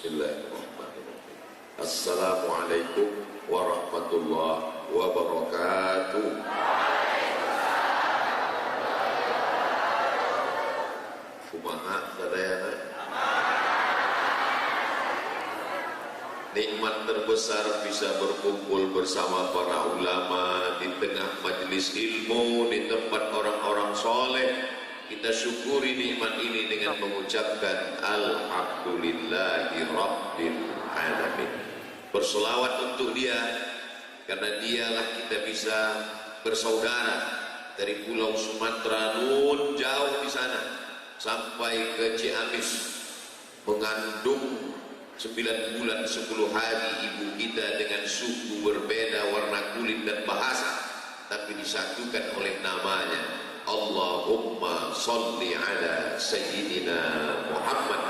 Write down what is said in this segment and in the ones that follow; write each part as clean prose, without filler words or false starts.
Bismillahirrahmanirrahim. Assalamualaikum warahmatullahi wabarakatuh. Kumaha sadayana? Nikmat terbesar bisa berkumpul bersama para ulama di tengah majelis ilmu, di tempat orang-orang soleh. Kita syukuri nikmat ini dengan mengucapkan Alhamdulillahi Rabbil Alamin. Bersolawat untuk dia, karena dialah kita bisa bersaudara dari pulau Sumatera nun jauh di sana sampai ke Ciamis, mengandung 9 bulan 10 hari ibu kita dengan suku berbeda, warna kulit dan bahasa, tapi disatukan oleh namanya. Allahumma salli ala Sayyidina Muhammad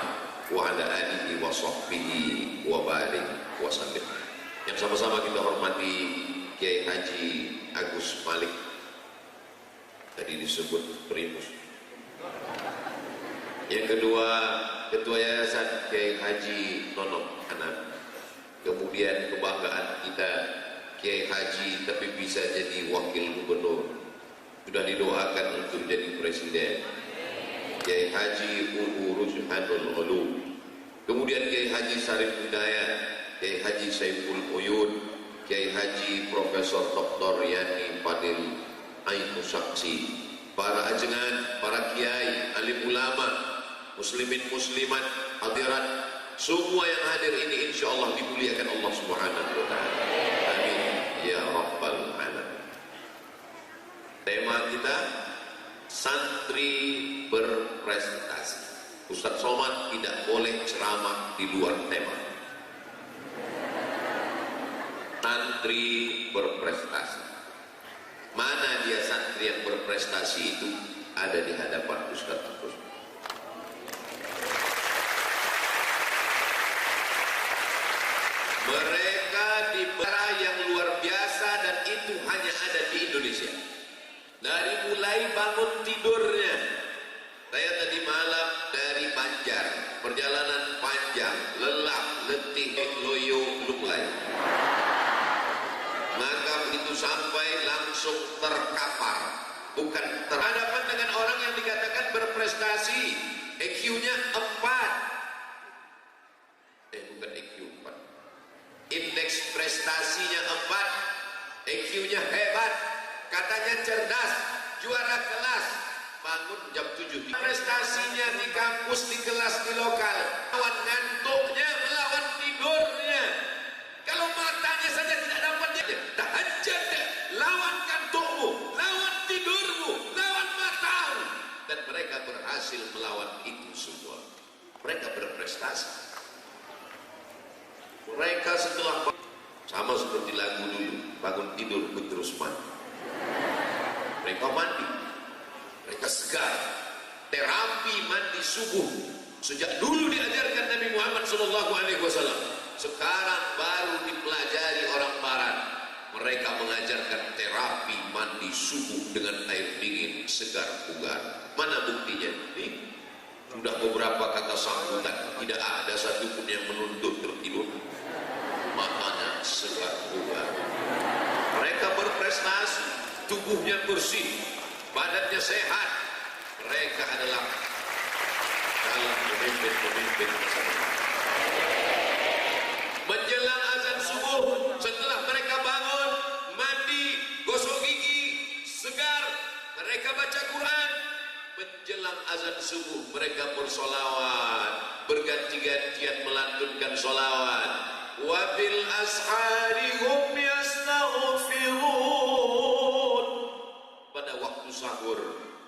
wa ala alihi wa sahbihi wa barik wa sallim. Yang sama-sama kita hormati Kiai Haji Agus Malik, tadi disebut primus. Yang kedua, Ketua Yayasan Kiai Haji Nono Anak. Kemudian kebanggaan kita Kiai Haji tapi bisa jadi wakil gubernur, sudah didoakan untuk jadi presiden, Kiai Haji Uu Rushanul Ulum. Kemudian Kiai Haji Sarif Hidayat, Kiai Haji Saiful Uyun, Kiai Haji Profesor Dr. Yani Fadil Ainu Saksi, para ajengan, para kiai, alim ulama, muslimin muslimat, hadirat, semua yang hadir ini insya Allah dimuliakan Allah Subhanahu wa Ta'ala. Amin ya Rabbal Alamin. Tema kita santri berprestasi. Ustaz Somad tidak boleh ceramah di luar tema. Santri berprestasi. Mana dia santri yang berprestasi itu? Ada di hadapan Ustaz Agus. Mereka di bara yang luar biasa, dan itu hanya ada di Indonesia. Dari mulai bangun tidurnya, saya tadi malam dari Banjar, perjalanan panjang, lelah, letih, loyo, belum lain. Maka begitu sampai langsung terkapar, bukan terhadapan dengan orang yang dikatakan berprestasi, EQ-nya 4. Bukan EQ 4. Indeks prestasinya 4, EQ-nya hebat. Katanya cerdas, juara kelas, bangun jam 7. Prestasinya di kampus, di kelas, di lokal. Lawan ngantuknya, melawan tidurnya. Kalau matanya saja tidak dapat dia, tahajud, lawan kantukmu, lawan tidurmu, lawan matamu. Dan mereka berhasil melawan itu semua. Mereka berprestasi. Mereka setelah sama seperti lagu dulu, bangun tidur pun terus mandi. Mereka mandi, mereka segar. Terapi mandi subuh sejak dulu diajarkan Nabi Muhammad SAW. Sekarang baru dipelajari orang Barat. Mereka mengajarkan terapi mandi subuh dengan air dingin, segar bugar. Mana buktinya? Nih, sudah beberapa kata sambutan, tidak ada satupun yang menuntut tertidur. Matanya segar bugar. Mereka berprestasi, tubuhnya bersih, badannya sehat. Mereka adalah calon pemimpin-pemimpin masa depan. Menjelang azan subuh, setelah mereka bangun, mandi, gosok gigi, segar, mereka baca Quran. Menjelang azan subuh, mereka bersolawat, berganti-gantian melantunkan solawat. Wabil ashari hum yastaghfirun. Pada waktu sahur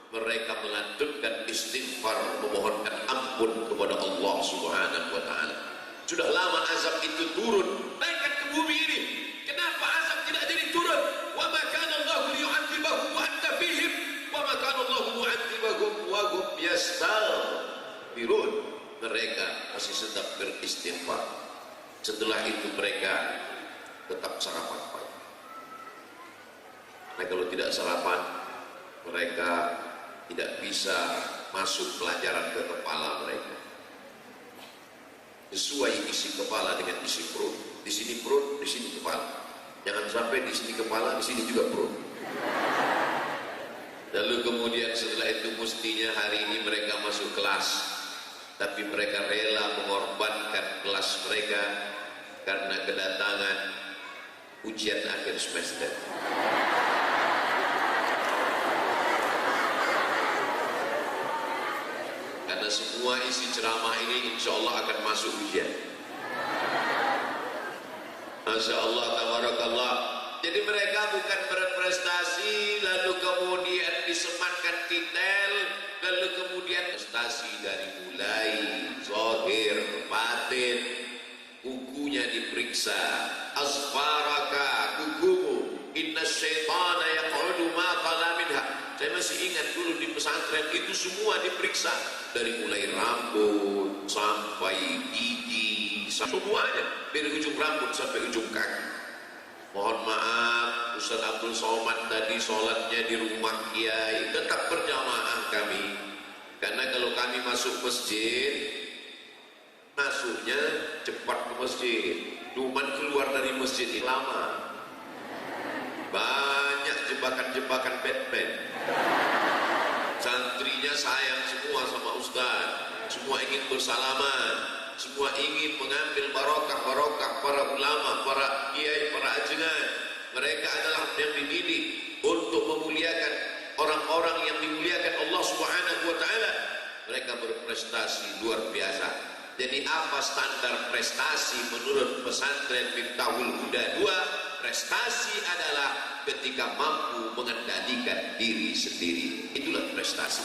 mereka melantunkan istighfar, memohonkan ampun kepada Allah Subhanahu wa Ta'ala. Sudah lama azab itu turun, naikkan ke bumi ini. Kenapa azab tidak jadi turun? Wa ma kana Allahu liyu'adzibahum wa anta fihim, wa ma kana Allahu mu'adzibahum wa hum yastaghfirun. Mereka masih sedang beristighfar. Setelah itu mereka tetap sarapan pagi. Nah, kalau tidak sarapan, mereka tidak bisa masuk pelajaran ke kepala mereka. sesuai isi kepala dengan isi perut. Di sini perut, di sini kepala. Jangan sampai di sini kepala, di sini juga perut. Lalu kemudian setelah itu mestinya hari ini mereka masuk kelas, tapi mereka rela mengorbankan kelas mereka karena kedatangan ujian akhir semester. Karena semua isi ceramah ini insya Allah akan masuk ujian. Masya Allah, tabarakallah. Jadi mereka bukan berprestasi lalu kemudian disematkan titel, lalu kemudian prestasi dari mulai zahir, batin, kukunya diperiksa, asfaraka, kukumu, inna syaitana yaq'udu ma qala minha. Saya masih ingat dulu di pesantren itu semua diperiksa, dari mulai rambut sampai gigi, semuanya, dari ujung rambut sampai ujung kaki. Mohon maaf, Ustaz Abdul Somad tadi sholatnya di rumah Kiai, tetap berjamaah kami. Karena kalau kami masuk masjid, masuknya cepat ke masjid, cuman keluar dari masjid lama. Banyak jebakan-jebakan Batman. Santrinya sayang semua sama Ustaz, semua ingin bersalaman, semua ingin mengambil barokah-barokah para ulama, para kiai, para ajengan. Mereka adalah yang dididik untuk memuliakan orang-orang yang dimuliakan Allah Subhanahu wa taala. Mereka berprestasi luar biasa. Jadi apa standar prestasi menurut pesantren Miftahul Huda 2? Prestasi adalah ketika mampu mengendalikan diri sendiri. Itulah prestasi.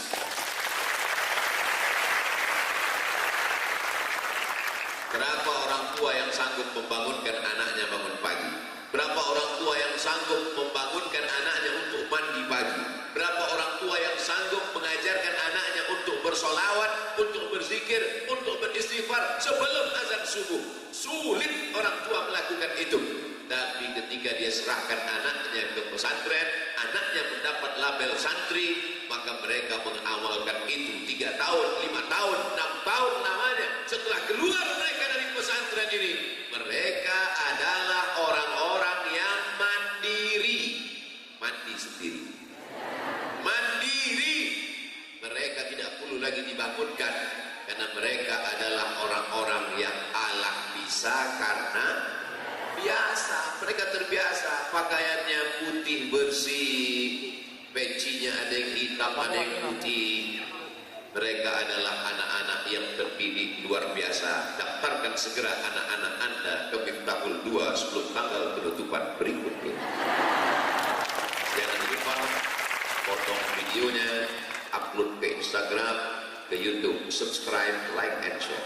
Berapa orang tua yang sanggup membangunkan anaknya bangun pagi? Berapa orang tua yang sanggup membangunkan anaknya untuk mandi pagi? Berapa orang tua yang sanggup mengajarkan anaknya untuk bersolawat, untuk berzikir, untuk beristighfar sebelum azan subuh? Sulit orang tua melakukan itu. Tapi ketika dia serahkan anaknya ke pesantren, anaknya mendapat label santri, maka mereka mengamalkan itu 3 tahun, 5 tahun, 6 tahun namanya. Setelah keluar mereka dari pesantren ini, mereka adalah orang-orang yang mandiri, mandi sendiri, mandiri. Mereka tidak perlu lagi dibangunkan, karena mereka adalah orang-orang yang Allah bisa karena biasa. Mereka terbiasa, pakaiannya putih bersih, pecinya ada yang hitam, ada yang putih. Mereka adalah anak-anak yang terdidik luar biasa. Daftarkan segera anak-anak Anda ke Miftahul 2 sebelum tanggal penutupan berikut ini. Jangan lupa potong videonya, upload ke Instagram, ke YouTube, subscribe, like, and share.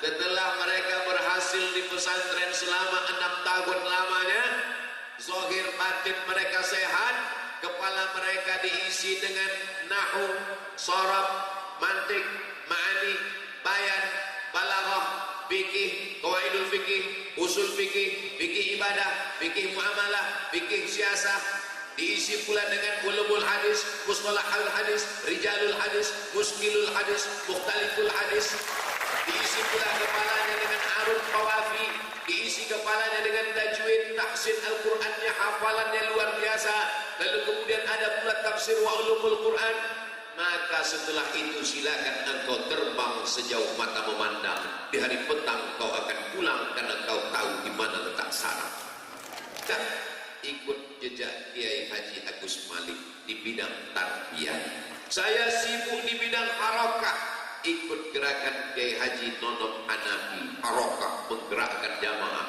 Setelah mereka berhasil di pesantren selama 6 tahun lamanya, zahir batin mereka sehat, kepala mereka diisi dengan nahu, sharaf, mantik, ma'ani, bayan, balaghah, fikih, qawaidul fikih, usul fikih, fikih ibadah, fikih muamalah, fikih siasah. Diisi pula dengan ulumul hadis, mustalahul hadis, rijalul hadis, muskilul hadis, mukhtaliful hadis. Diisi pula kepalanya dengan arut qawafi, diisi kepalanya dengan tajwid, tahsin Al-Qur'annya, hafalannya luar biasa. Lalu kemudian ada pula tafsir wa ulumul Qur'an. Maka setelah itu silakan engkau terbang sejauh mata memandang. Di hari petang kau akan pulang karena kau tahu di mana letak saraf. Dan ikut jejak Kiai Haji Agus Malik di bidang tarbiyah. Saya sibuk di bidang harakah, ikut gerakan Kiai Haji Nonom Hanafi, harakah, menggerakkan jamaah.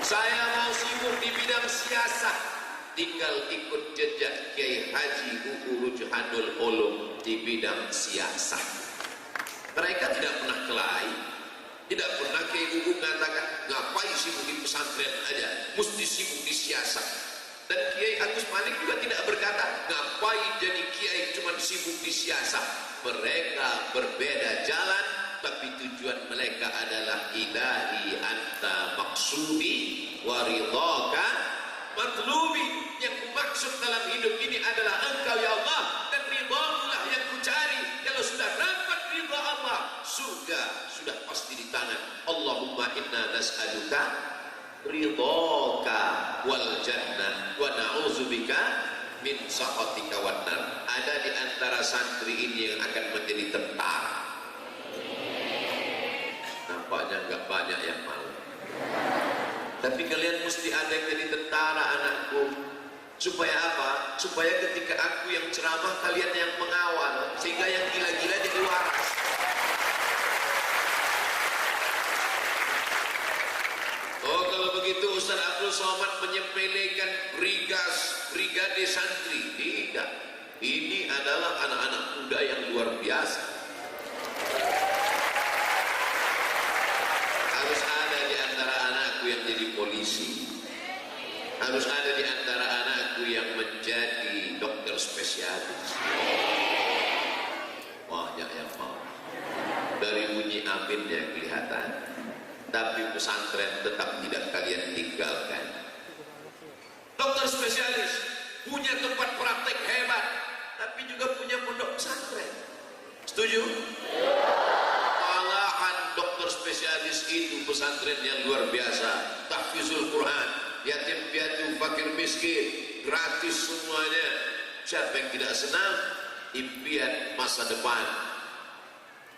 Saya mau sibuk di bidang siasah, tinggal ikut jejak Kiai Haji Uu Rujhanul Ulum di bidang siasah. Mereka tidak pernah kelahi, tidak pernah Kiai Uu mengatakan ngapain sibuk di pesantren aja, mesti sibuk di siasah. Dan Kiai Agus Malik juga tidak berkata ngapain jadi Kiai cuma sibuk di siasah. Mereka berbeda jalan, tapi tujuan mereka adalah ilahi anta maksudi waridhaka matlubi. Yang maksud dalam hidup ini adalah engkau ya Allah, dan ridhamulah yang kucari. surga sudah pasti di tangan. Allahumma inna nas'aluka ridhaka wal jannah wa na'udzubika min sakhatika wan nar. Ada di antara santri ini yang akan menjadi tentara. Nampaknya enggak banyak yang mau. Tapi kalian mesti ada yang jadi tentara, anakku. Supaya apa? Supaya ketika aku yang ceramah, kalian yang mengawal, sehingga yang gila-gila jadi waras. Oh, kalau begitu Ustaz Abdul Somad menyepelekan brigade santri. Tidak. Ini adalah anak-anak muda yang luar biasa. Harus ada di antara anakku yang jadi polisi. Harus ada di antara anakku yang menjadi dokter spesialis. Banyak yang mau. Dari bunyi aminnya kelihatan. Tapi pesantren tetap tidak kalian tinggalkan. Dokter spesialis punya tempat praktek hebat, tapi juga punya pondok pesantren. Setuju? Malahan dokter spesialis itu pesantren yang luar biasa. Tahfizul Quran, yatim piatu, fakir miskin, gratis semuanya. Siapa yang tidak senang? Impian masa depan.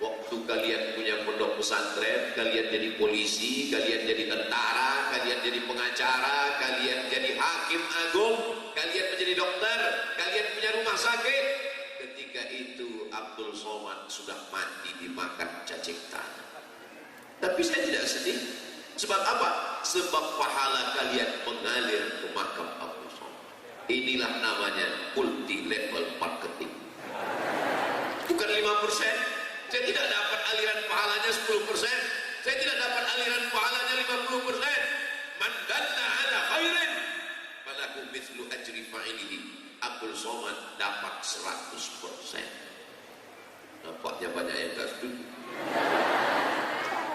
Waktu kalian punya pondok pesantren, kalian jadi polisi, kalian jadi tentara, kalian jadi pengacara, kalian jadi hakim agung, kalian menjadi dokter, kalian punya rumah sakit. Ketika itu Abdul Somad sudah mati dimakan cacing tanah. Tapi saya tidak sedih. Sebab apa? Sebab pahala kalian mengalir ke makam Abdul Somad. Inilah namanya multi level marketing. Bukan 5%. Saya tidak dapat aliran pahalanya 10%. Saya tidak dapat aliran pahalanya 50%. Man dalla ala khairin falahu mithlu ajri fa'ilihi. Abdul Somad dapat 100%. Nampaknya banyak yang tak setuju.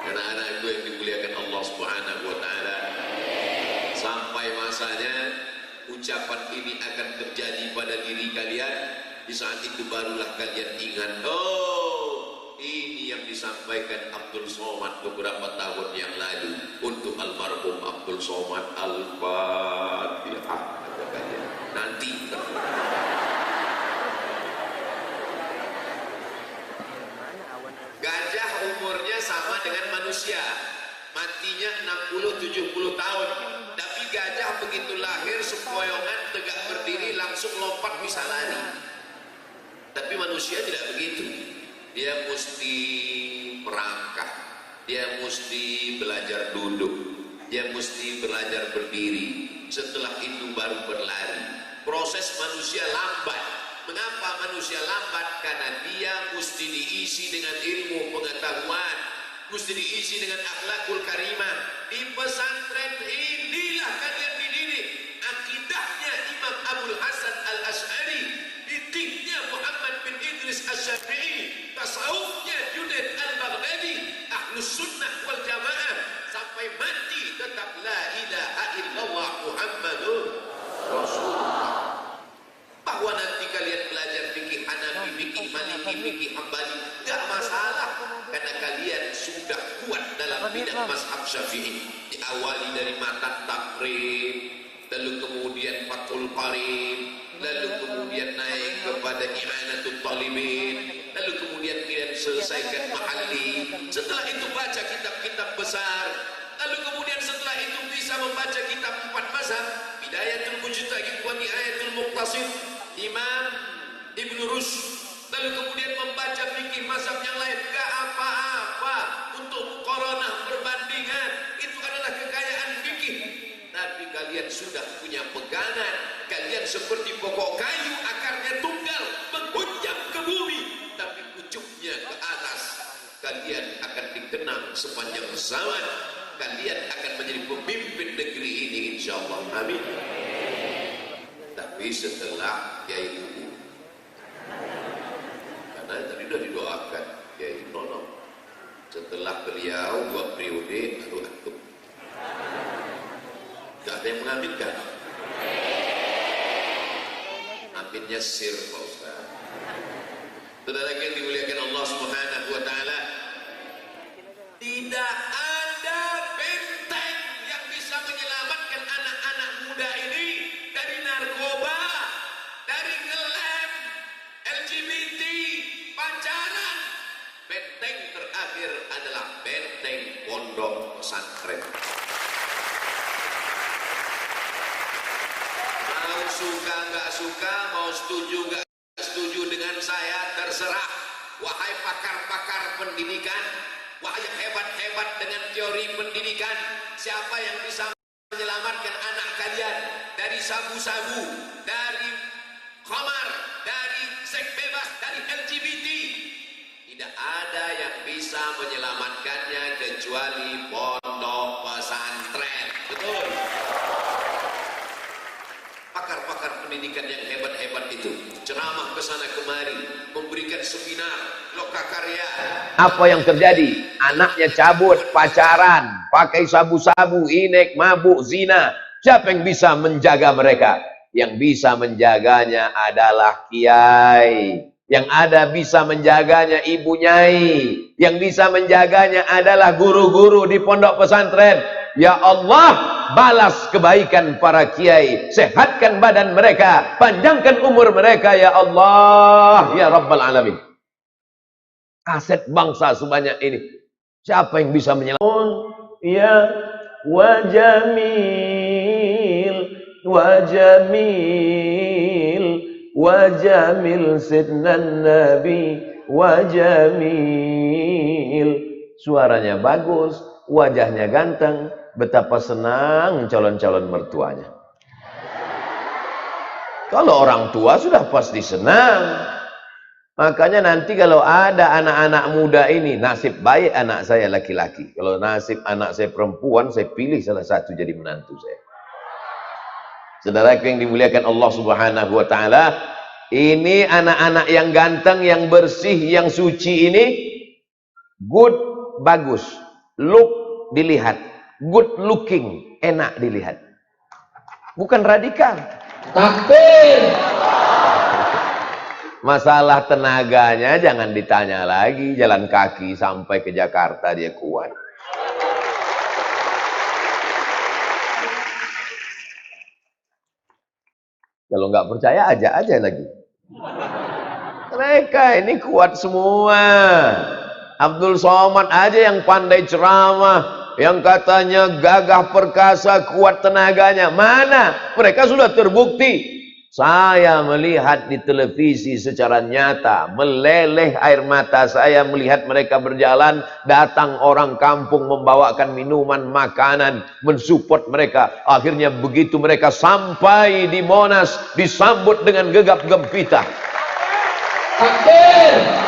Anak-anakku yang dimuliakan Allah Subhanahu wa taala, sampai masanya ucapan ini akan terjadi pada diri kalian. Di saat itu barulah kalian ingat, ini yang disampaikan Abdul Somad beberapa tahun yang lalu untuk almarhum Abdul Somad. Al-Fatihah. Nanti gajah umurnya sama dengan manusia, matinya 60-70 tahun. Tapi gajah begitu lahir sempoyongan, tegak berdiri, langsung lompat bisa lari. Tapi manusia tidak begitu. Dia mesti merangkak, dia mesti belajar duduk, dia mesti belajar berdiri, setelah itu baru berlari. Proses manusia lambat. Mengapa manusia lambat? Karena dia mesti diisi dengan ilmu pengetahuan, mesti diisi dengan akhlakul karimah. Di pesantren inilah kalian dididik. Akidahnya Imam Abdul Hasan Al-Asy'ari, fikihnya Muhammad bin Idris Asy-Syafi'i, tasawufnya Junaid Al-Baghdadi, Ahlus Sunnah wal Jamaah, sampai mati tetap la ilaha illallah Muhammadur Rasulullah. Bahwa nanti kalian belajar fikih Hanafi, fikih Maliki, fikih Hambali, enggak masalah, karena kalian sudah kuat dalam bidang mazhab Syafi'i. Diawali dari matan takrib, lalu kemudian fathul qarib, lalu kemudian naik kepada i'anatul talibin, lalu kemudian kalian selesaikan mahalli. Setelah itu baca kitab-kitab besar, lalu kemudian setelah itu bisa membaca kitab 4 mazhab, Bidayatul Mujtahid wa Nihayatul Muqtasid, Imam Ibn Rushd, lalu kemudian membaca fikih mazhab yang lain. Gak apa-apa untuk muqaranah, perbandingan, itu adalah kekayaan fikih. Tapi kalian sudah punya pegangan, kalian seperti pokok kayu, akarnya tunggal, menghunjam ke bumi, tapi pucuknya ke atas. Kalian akan dikenang sepanjang zaman. Kalian akan menjadi pemimpin negeri ini, insyaallah. Amin. Tapi setelah Kiai Ubu, karena tadi sudah didoakan Kiai Nono, setelah beliau 2 periode baru antum. Tidak ada yang mengaminkan. Aminnya sir, Pak Ustaz. Saudara yang dimuliakan Allah Subhanahu wa taala, benteng terakhir adalah benteng pondok pesantren. Mau suka nggak suka, mau setuju nggak setuju dengan saya, terserah. Wahai pakar-pakar pendidikan, wahai yang hebat-hebat dengan teori pendidikan, siapa yang bisa menyelamatkan anak kalian dari sabu-sabu, dari khamar, dari seks bebas, dari LGBT? Tidak ada yang bisa menyelamatkannya kecuali pondok pesantren. Betul. Pakar-pakar pendidikan yang hebat-hebat itu ceramah ke sana kemari, memberikan seminar, lokakarya. Apa yang terjadi? Anaknya cabut, pacaran, pakai sabu-sabu, inek, mabuk, zina. Siapa yang bisa menjaga mereka? Yang bisa menjaganya adalah kiai. Yang ada bisa menjaganya ibu nyai. Yang bisa menjaganya adalah guru-guru di pondok pesantren. Ya Allah, balas kebaikan para kiai, sehatkan badan mereka, panjangkan umur mereka ya Allah, ya Rabbal Alamin. Aset bangsa sebanyak ini, siapa yang bisa menyelamatkan? Ya wajamil, wajamil, wajamil sidnan nabi, wajamil. Suaranya bagus, wajahnya ganteng. Betapa senang calon-calon mertuanya. Kalau orang tua sudah pasti senang. Makanya nanti kalau ada anak-anak muda ini, nasib baik anak saya laki-laki. Kalau nasib anak saya perempuan, saya pilih salah satu jadi menantu saya. Saudaraku yang dimuliakan Allah Subhanahu wa taala, ini anak-anak yang ganteng, yang bersih, yang suci ini good, bagus. Look, dilihat. Good looking, enak dilihat. Bukan radikal. Takbir. Masalah tenaganya jangan ditanya lagi. Jalan kaki sampai ke Jakarta dia kuat. Kalau nggak percaya ajak aja lagi. Mereka ini kuat semua. Abdul Somad aja yang pandai ceramah, yang katanya gagah perkasa, kuat tenaganya. Mana? Mereka sudah terbukti. Saya melihat di televisi secara nyata, meleleh air mata saya melihat mereka berjalan, datang orang kampung membawakan minuman, makanan, mensupport mereka. Akhirnya begitu mereka sampai di Monas, disambut dengan gegap gempita. Takbir.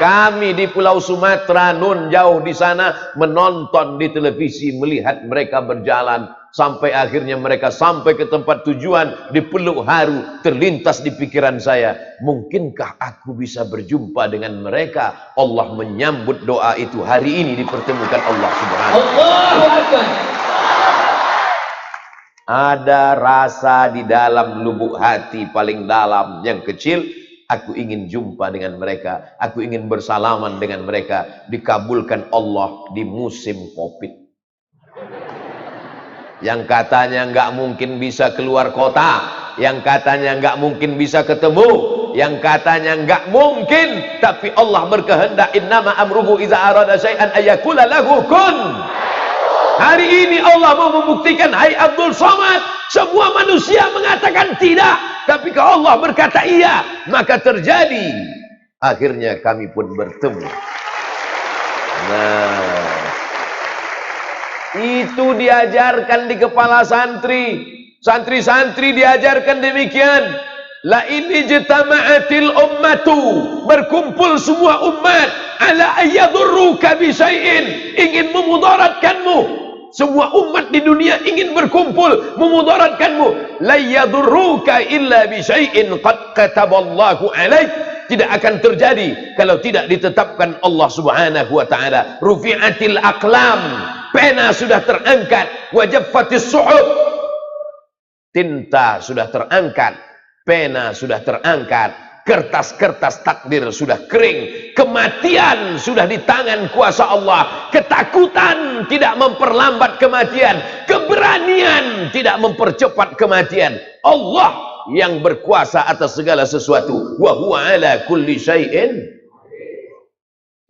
Kami di Pulau Sumatera, nun jauh di sana, menonton di televisi, melihat mereka berjalan. Sampai akhirnya mereka sampai ke tempat tujuan, dipeluk haru. Terlintas di pikiran saya, mungkinkah aku bisa berjumpa dengan mereka? Allah menyambut doa itu. Hari ini dipertemukan Allah Subhanahu wa ta'ala. Ada rasa di dalam lubuk hati paling dalam yang kecil, aku ingin jumpa dengan mereka, aku ingin bersalaman dengan mereka. Dikabulkan Allah di musim Covid. Yang katanya nggak mungkin bisa keluar kota, yang katanya nggak mungkin bisa ketemu, yang katanya nggak mungkin, tapi Allah berkehendak. Innama amruhu iza arada syai'an ayyakula lahu kun. Hari ini Allah mau membuktikan, hai Abdul Somad, semua manusia mengatakan tidak, tapi kalau Allah berkata iya, maka terjadi. Akhirnya kami pun bertemu. Nah, itu diajarkan di kepala santri. Santri-santri diajarkan demikian. La ini jitama'atil ummatu, berkumpul semua umat, ala ayyadurruka bisyai'in, ingin memudaratkanmu. Semua umat di dunia ingin berkumpul memudaratkanmu. La yadurruka illa bisyai'in qad kataballahu alaik. Tidak akan terjadi kalau tidak ditetapkan Allah Subhanahu wa taala. Rufi'atil aqlam, pena sudah terangkat. Wajaffatis suhuf, tinta sudah terangkat, pena sudah terangkat, kertas-kertas takdir sudah kering, kematian sudah di tangan kuasa Allah. Ketakutan tidak memperlambat kematian, keberanian tidak mempercepat kematian. Allah yang berkuasa atas segala sesuatu. Wa huwa ala kulli syai'in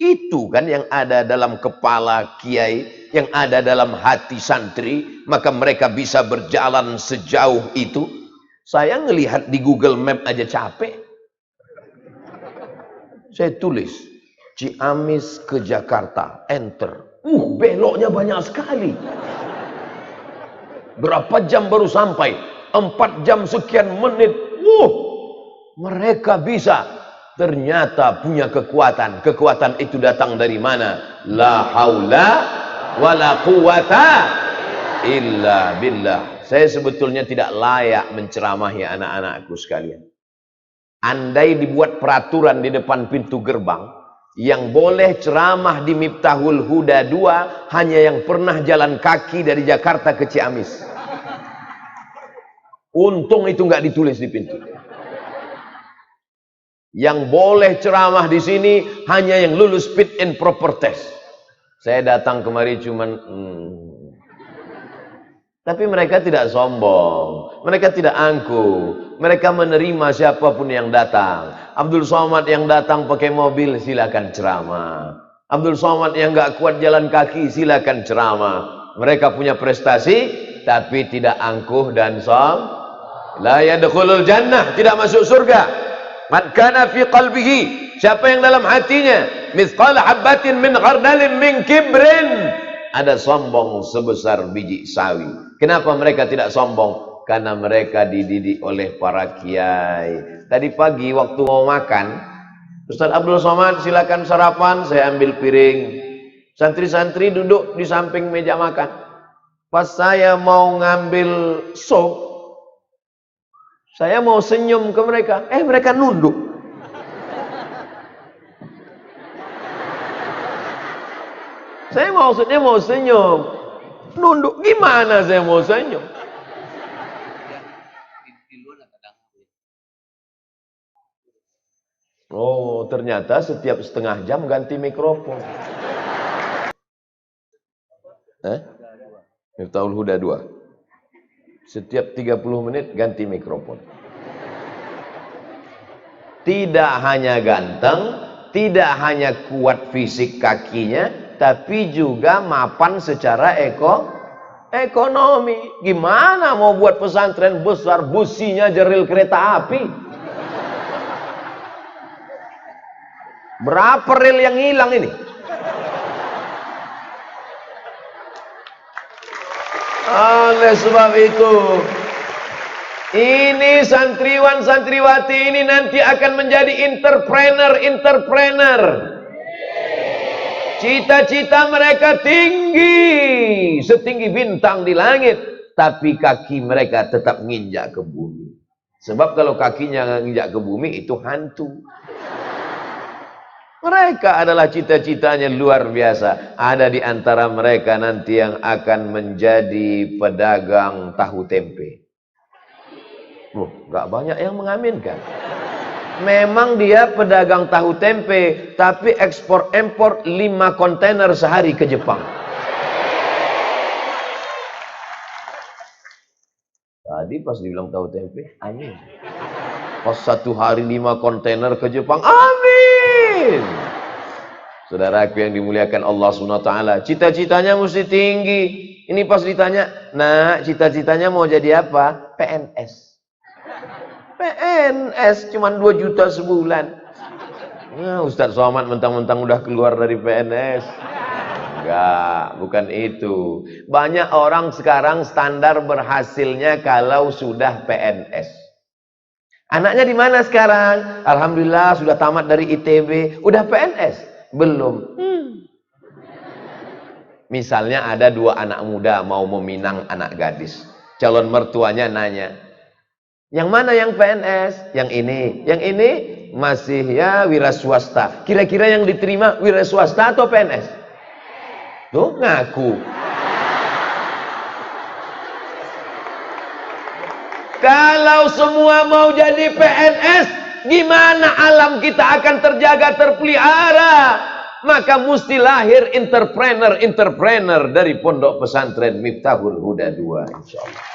Itu kan yang ada dalam kepala kiai, yang ada dalam hati santri, maka mereka bisa berjalan sejauh itu. Saya ngelihat di Google Map aja capek. Saya tulis Ciamis ke Jakarta, enter. Beloknya banyak sekali. Berapa jam baru sampai? 4 jam sekian menit. Mereka bisa. Ternyata punya kekuatan. Kekuatan itu datang dari mana? La haula wala quwata illa billah. Saya sebetulnya tidak layak menceramahi anak-anakku sekalian. Andai dibuat peraturan di depan pintu gerbang, yang boleh ceramah di Miftahul Huda 2 hanya yang pernah jalan kaki dari Jakarta ke Ciamis. Untung itu nggak ditulis di pintu. Yang boleh ceramah di sini hanya yang lulus fit and proper test. Saya datang kemari cuman tapi mereka tidak sombong, mereka tidak angkuh, mereka menerima siapapun yang datang. Abdul Somad yang datang pakai mobil, silakan ceramah. Abdul Somad yang nggak kuat jalan kaki, silakan ceramah. Mereka punya prestasi, tapi tidak angkuh dan sombong. La yadkhulul jannah, tidak masuk surga. Man kana fi qalbihi, siapa yang dalam hatinya mithqala habbatin min khardalin min kibrin, ada sombong sebesar biji sawi. Kenapa mereka tidak sombong? Karena mereka dididik oleh para kiai. Tadi pagi waktu mau makan, Ustaz Abdul Somad silakan sarapan, saya ambil piring. Santri-santri duduk di samping meja makan. Pas saya mau ngambil sop, saya mau senyum ke mereka, mereka nunduk. Saya maksudnya mau senyum, nunduk. Gimana saya mau senyum? Oh, ternyata setiap setengah jam ganti mikrofon. Miftahul Huda 2. Setiap 30 menit ganti mikrofon. Tidak hanya ganteng, tidak hanya kuat fisik kakinya, tapi juga mapan secara ekonomi. Gimana mau buat pesantren besar, businya jeril kereta api? Berapa rel yang hilang ini? Oleh sebab itu, ini santriwan santriwati ini nanti akan menjadi entrepreneur. Cita-cita mereka tinggi, setinggi bintang di langit, tapi kaki mereka tetap nginjak ke bumi. Sebab kalau kakinya nginjak ke bumi itu hantu. Mereka adalah cita-citanya luar biasa. Ada di antara mereka nanti yang akan menjadi pedagang tahu tempe. Gak banyak yang mengaminkan. Memang dia pedagang tahu tempe, tapi ekspor-impor 5 kontainer sehari ke Jepang. Tadi pas dibilang tahu tempe, amin. Pas 1 hari 5 kontainer ke Jepang, amin. Saudaraku yang dimuliakan Allah SWT, cita-citanya mesti tinggi. Ini pas ditanya, nah cita-citanya mau jadi apa? PNS. PNS cuma 2 juta sebulan. Nah, Ustaz Somad mentang-mentang udah keluar dari PNS. Enggak, bukan itu. Banyak orang sekarang standar berhasilnya kalau sudah PNS. Anaknya di mana sekarang? Alhamdulillah sudah tamat dari ITB. Udah PNS? Belum. Misalnya ada 2 anak muda mau meminang anak gadis. Calon mertuanya nanya, yang mana yang PNS? Yang ini. Yang ini masih ya wira swasta. Kira-kira yang diterima wira swasta atau PNS? Tuh ngaku. Kalau semua mau jadi PNS, gimana alam kita akan terjaga, terpelihara? Maka mesti lahir entrepreneur dari pondok pesantren Miftahul Huda 2, insyaallah.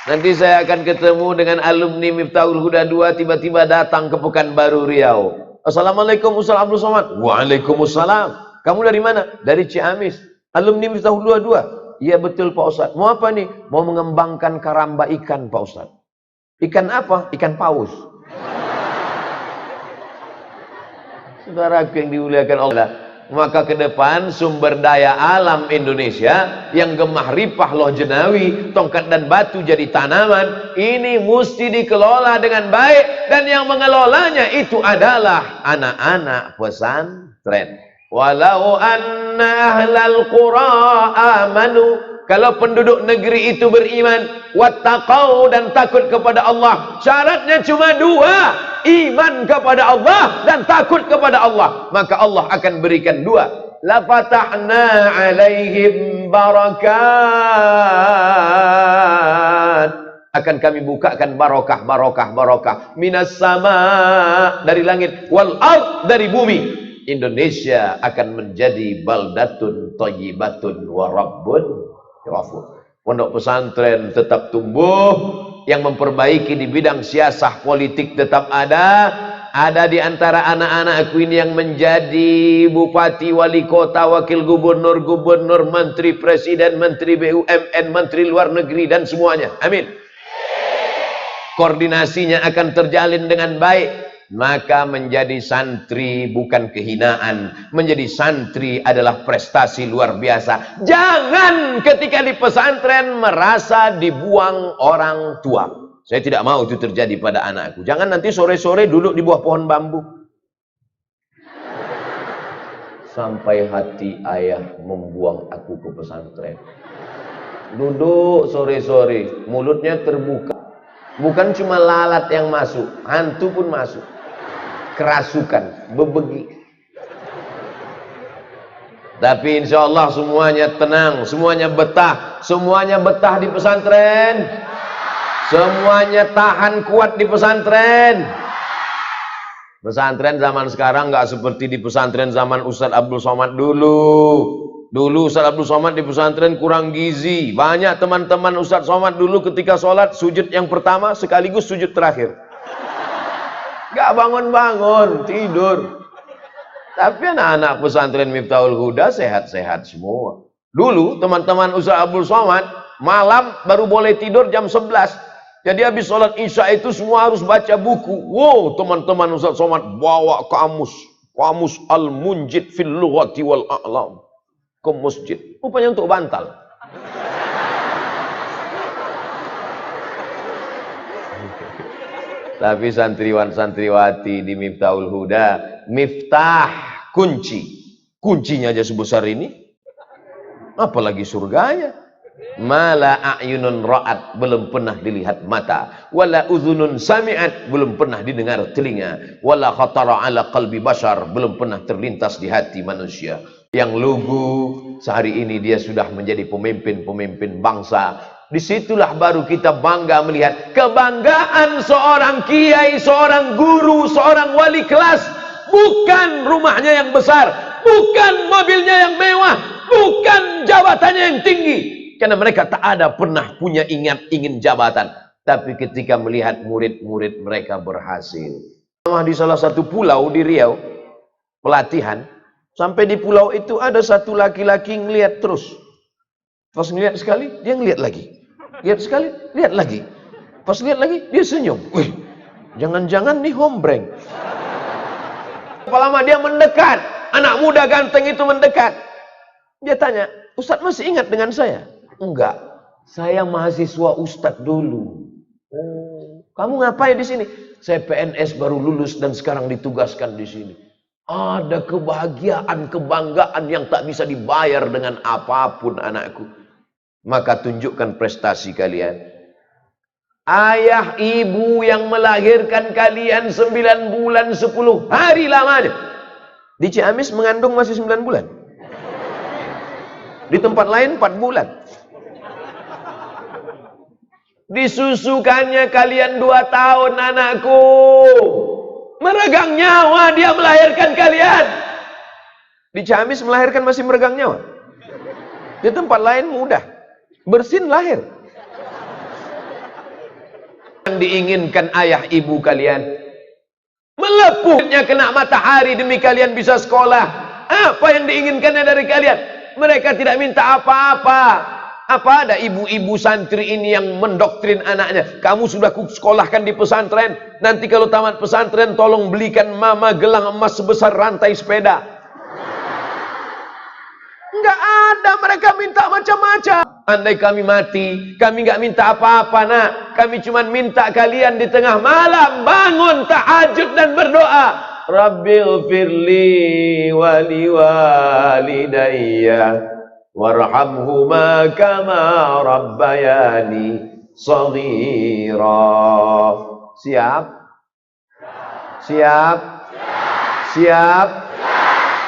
Nanti saya akan ketemu dengan alumni Miftahul Huda 2, tiba-tiba datang ke Pekanbaru Riau. Assalamualaikum Ustaz Abdul Somad. Waalaikumsalam. Kamu dari mana? Dari Ciamis. Alumni Miftahul 22. Iya betul Pak Ustaz. Mau apa nih? Mau mengembangkan karamba ikan Pak Ustaz. Ikan apa? Ikan paus. Saudaraku yang dimuliakan Allah, maka ke depan sumber daya alam Indonesia yang gemah ripah loh jenawi, tongkat dan batu jadi tanaman, ini mesti dikelola dengan baik, dan yang mengelolanya itu adalah anak-anak pesantren. Walau anna ahlal qura amanu, kalau penduduk negeri itu beriman, wattaqau, dan takut kepada Allah. Syaratnya cuma dua, iman kepada Allah dan takut kepada Allah. Maka Allah akan berikan dua. La fatahna alaihim barakat. Akan kami bukakan barokah minas sama, dari langit, wal ard, dari bumi. Indonesia akan menjadi baldatun thayyibatun wa rabbun ghafur. Pondok pesantren tetap tumbuh, yang memperbaiki di bidang siasah politik tetap ada di antara anak-anakku ini yang menjadi bupati, wali kota, wakil gubernur, menteri, presiden, menteri BUMN, menteri luar negeri, dan semuanya. Amin. Koordinasinya akan terjalin dengan baik. Maka menjadi santri bukan kehinaan. Menjadi santri adalah prestasi luar biasa. Jangan ketika di pesantren merasa dibuang orang tua. Saya tidak mau itu terjadi pada anakku. Jangan nanti sore-sore duduk di bawah pohon bambu. Sampai hati ayah membuang aku ke pesantren. Duduk sore-sore, mulutnya terbuka. Bukan cuma lalat yang masuk, hantu pun masuk. Kerasukan, bebegi. Tapi insya Allah semuanya tenang, semuanya betah di pesantren. Semuanya tahan kuat di pesantren. Pesantren zaman sekarang nggak seperti di pesantren zaman Ustaz Abdul Somad dulu. Dulu Ustaz Abdul Somad di pesantren kurang gizi. Banyak teman-teman Ustaz Somad dulu ketika sholat sujud yang pertama sekaligus sujud terakhir. Gak bangun-bangun, tidur. Tapi anak-anak pesantren Miftahul Huda sehat-sehat semua. Dulu teman-teman Ustaz Abdul Somad malam baru boleh tidur jam 11. Jadi habis sholat isya itu semua harus baca buku. Wow, teman-teman Ustaz Somad bawa kamus Al-Munjid fil Lughati wal A'lam ke masjid. Rupanya untuk bantal. Tapi santriwan-santriwati di Miftahul Huda, miftah, kunci. Kuncinya aja sebesar ini. Apalagi surganya. Mala a'yunun ra'at, belum pernah dilihat mata. Wala udhunun sami'at, belum pernah didengar telinga. Wala khatara ala qalbi bashar, belum pernah terlintas di hati manusia. Yang lugu, sehari ini dia sudah menjadi pemimpin bangsa. Disitulah baru kita bangga melihat kebanggaan seorang kiai, seorang guru, seorang wali kelas. Bukan rumahnya yang besar, bukan mobilnya yang mewah, bukan jabatannya yang tinggi. Karena mereka tak ada pernah punya ingin jabatan. Tapi ketika melihat murid-murid mereka berhasil. Di salah satu pulau di Riau, pelatihan. Sampai di pulau itu ada satu laki-laki ngeliat terus. Pas ngeliat sekali, dia ngeliat lagi. Lihat sekali, lihat lagi. Pas lihat lagi, dia senyum. Wih, jangan-jangan nih hombreng. Lama dia mendekat. Anak muda ganteng itu mendekat. Dia tanya, Ustadz masih ingat dengan saya? Enggak. Saya mahasiswa Ustadz dulu. Oh, kamu ngapain di sini? Saya PNS baru lulus dan sekarang ditugaskan di sini. Ada kebahagiaan, kebanggaan yang tak bisa dibayar dengan apapun anakku. Maka tunjukkan prestasi kalian. Ayah ibu yang melahirkan kalian 9 bulan 10 hari lamanya. Di Ciamis mengandung masih 9 bulan. Di tempat lain 4 bulan. Disusukannya kalian 2 tahun anakku. Meregang nyawa dia melahirkan kalian. Di Ciamis melahirkan masih meregang nyawa. Di tempat lain mudah. Bersin lahir. Yang diinginkan ayah ibu kalian. Melepas Lempuhnya kena matahari demi kalian bisa sekolah. Apa yang diinginkannya dari kalian? Mereka tidak minta apa-apa. Apa ada ibu-ibu santri ini yang mendoktrin anaknya? Kamu sudah sekolahkan di pesantren, nanti kalau tamat pesantren tolong belikan mama gelang emas sebesar rantai sepeda. Enggak ada, mereka minta macam-macam. Andai kami mati, kami enggak minta apa-apa, nak. Kami cuma minta kalian di tengah malam bangun tahajud dan berdoa. Rabbighfirli wa liwalidayya warhamhuma kama rabbayani shaghira. Siap? Siap? Siap?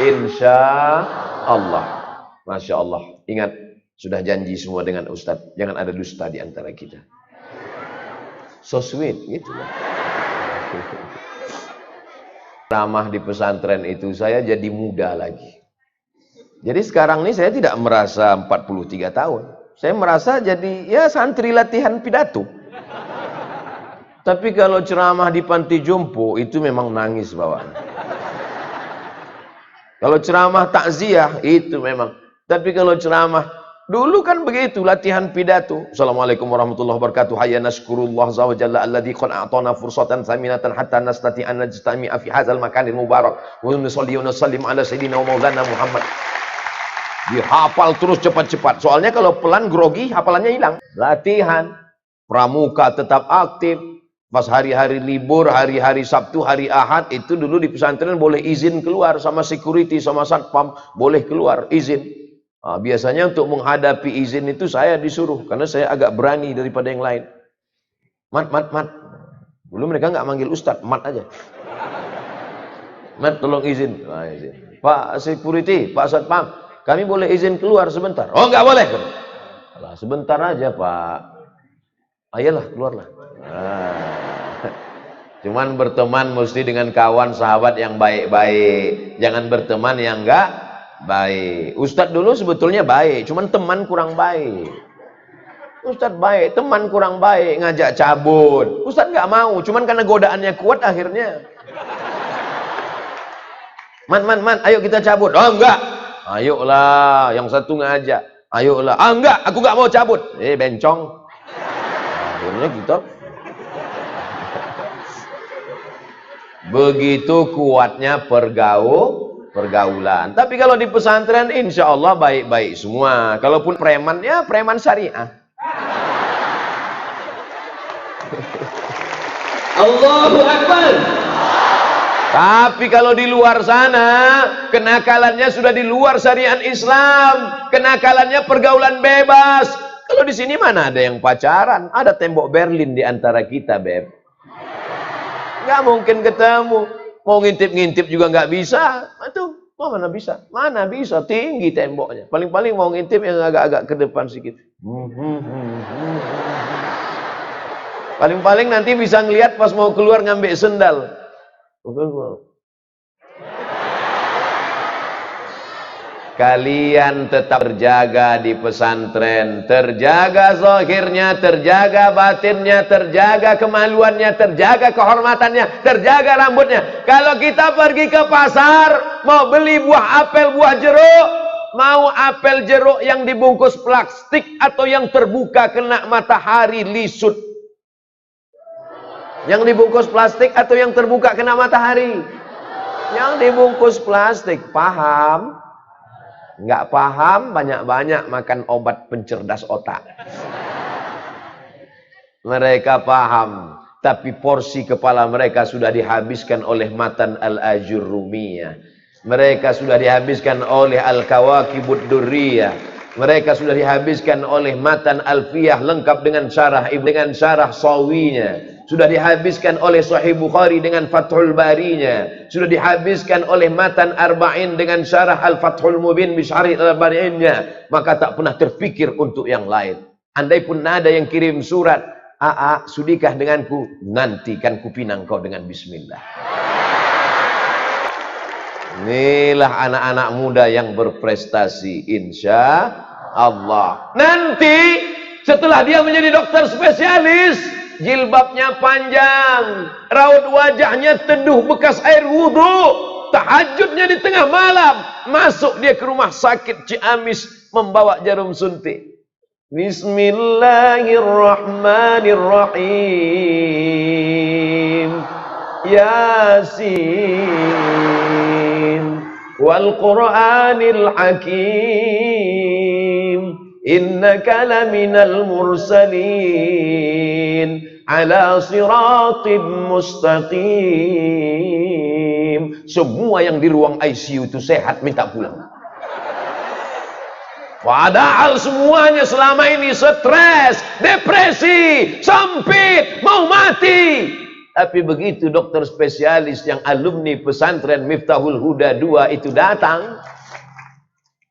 Insya Allah. Masya Allah. Ingat, sudah janji semua dengan Ustadz. Jangan ada dusta di antara kita. So sweet, gitu lah. Ramah di pesantren itu saya jadi muda lagi. Jadi sekarang ini saya tidak merasa 43 tahun. Saya merasa jadi ya santri latihan pidato. Tapi kalau ceramah di panti jompo itu memang nangis bawaan. Kalau ceramah takziah itu memang. Tapi kalau ceramah dulu kan begitu, latihan pidato. Assalamualaikum warahmatullahi wabarakatuh. Hayya nashkurullah azza wa jalla alladzi qad a'tana fursatan thaminatan hatta nastati'a an najtami'a fi hadzal makanil mubarak. Wa nusalli wa nusallim ala sayyidina wa maulana Muhammad. Dihafal terus cepat-cepat. Soalnya kalau pelan grogi hafalannya hilang. Latihan. Pramuka tetap aktif. Pas hari-hari libur, hari-hari Sabtu, hari Ahad itu dulu di pesantren boleh izin keluar sama security, sama satpam, boleh keluar izin. Nah, biasanya untuk menghadapi izin itu saya disuruh karena saya agak berani daripada yang lain. Mat. Dulu mereka nggak manggil Ustadz, mat aja. Mat, tolong izin. Nah, izin. Pak security, Pak satpam, kami boleh izin keluar sebentar. Oh, nggak boleh. Alah, sebentar aja, Pak. Ayolah, keluarlah. Nah. Cuman berteman mesti dengan kawan sahabat yang baik-baik. Jangan berteman yang enggak baik. Ustadz dulu sebetulnya baik, cuman teman kurang baik. Ustadz baik, teman kurang baik, ngajak cabut. Ustadz nggak mau, cuman karena godaannya kuat akhirnya. Man, ayo kita cabut. Oh enggak. Ayolah, yang satu ngajak. Ayolah. Ah enggak, aku nggak mau cabut. Bencong. Akhirnya kita begitu kuatnya pergaulan. Tapi kalau di pesantren insya Allah baik-baik semua. Kalaupun preman, ya preman syariah. Allahu Akbar. Tapi kalau di luar sana, kenakalannya sudah di luar syariat Islam. Kenakalannya pergaulan bebas. Kalau di sini mana ada yang pacaran? Ada tembok Berlin di antara kita, Beb. Nggak mungkin ketemu. Mau ngintip-ngintip juga nggak bisa. Itu mana bisa? Mana bisa? Tinggi temboknya. Paling-paling mau ngintip yang agak-agak ke depan sedikit. Paling-paling nanti bisa ngelihat pas mau keluar ngambil sendal. Kalian tetap terjaga di pesantren, terjaga zahirnya, terjaga batinnya, terjaga kemaluannya, terjaga kehormatannya, terjaga rambutnya. Kalau kita pergi ke pasar, mau beli buah apel, buah jeruk, mau apel jeruk yang dibungkus plastik atau yang terbuka kena matahari lisut? Yang dibungkus plastik atau yang terbuka kena matahari? Yang dibungkus plastik, paham? Nggak paham, banyak-banyak makan obat pencerdas otak. Mereka paham, tapi porsi kepala mereka sudah dihabiskan oleh matan al-ajurrumiyah. Mereka sudah dihabiskan oleh al-kawakibud durriyah. Mereka sudah dihabiskan oleh matan alfiyah lengkap dengan syarah sawinya. Sudah dihabiskan oleh Sahih Bukhari dengan Fathul Barinya. Sudah dihabiskan oleh matan Arba'in dengan syarah Al-Fathul Mubin bisyarih Al-Bari'innya. Maka tak pernah terfikir untuk yang lain. Andai pun ada yang kirim surat, "Aa, sudikah denganku?" "Nanti kan kupinang kau dengan bismillah." Inilah anak-anak muda yang berprestasi, insya Allah. Nanti setelah dia menjadi dokter spesialis, jilbabnya panjang, raut wajahnya teduh bekas air wudhu, tahajudnya di tengah malam, masuk dia ke rumah sakit Ciamis membawa jarum suntik. Bismillahirrahmanirrahim. Yasin wal Qur'anil Hakim. Innaka laminal mursalin ala siratim mustaqim. Semua yang di ruang ICU itu sehat minta pulang. Padahal semuanya selama ini stres, depresi, sempit, mau mati. Tapi begitu dokter spesialis yang alumni pesantren Miftahul Huda 2 itu datang,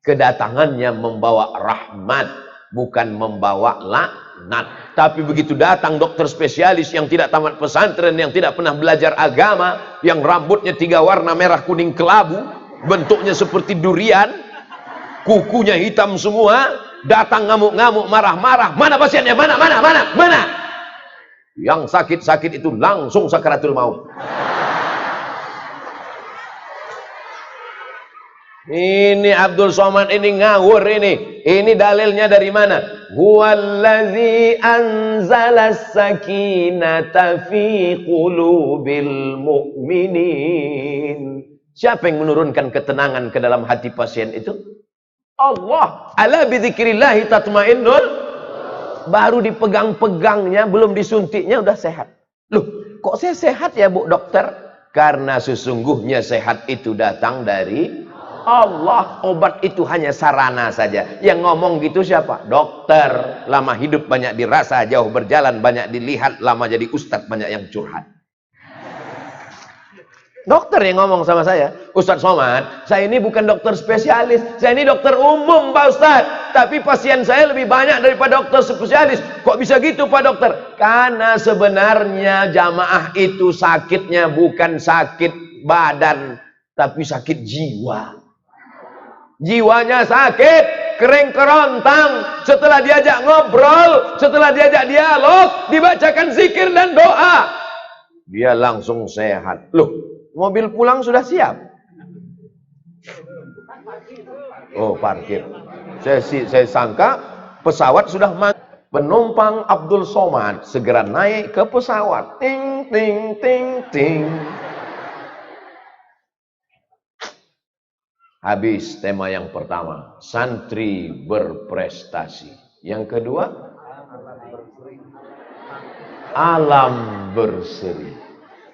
kedatangannya membawa rahmat, bukan membawa laknat. Tapi begitu datang dokter spesialis yang tidak tamat pesantren, yang tidak pernah belajar agama, yang rambutnya 3 warna merah kuning kelabu, bentuknya seperti durian, kukunya hitam semua, datang ngamuk-ngamuk, marah-marah. Mana pasiennya? Mana? Yang sakit-sakit itu langsung sakaratul maut. Ini Abdul Somad ini ngawur ini. Ini dalilnya dari mana? Huwallazi anzalas sakinata fi qulubil mu'minin. Siapa yang menurunkan ketenangan ke dalam hati pasien itu? Allah. Ala bidzikrillahi tatmainnul. Baru dipegang-pegangnya, belum disuntiknya udah sehat. Loh, kok saya sehat ya Bu Dokter? Karena sesungguhnya sehat itu datang dari Allah. Obat itu hanya sarana saja. Yang ngomong gitu siapa? Dokter. Lama hidup banyak dirasa, jauh berjalan banyak dilihat, lama jadi ustadz banyak yang curhat. Dokter yang ngomong sama saya, Ustadz Somad, saya ini bukan dokter spesialis, saya ini dokter umum Pak Ustadz, tapi pasien saya lebih banyak daripada dokter spesialis. Kok bisa gitu Pak Dokter? Karena sebenarnya jamaah itu sakitnya bukan sakit badan, tapi sakit jiwa. Jiwanya sakit, kering kerontang, setelah diajak ngobrol, setelah diajak dialog, dibacakan zikir dan doa, dia langsung sehat. Loh, mobil pulang sudah siap. Oh, parkir. Saya sangka pesawat sudah mati. Penumpang Abdul Somad segera naik ke pesawat. Ting ting ting ting. Habis tema yang pertama, santri berprestasi. Yang kedua, alam berseri.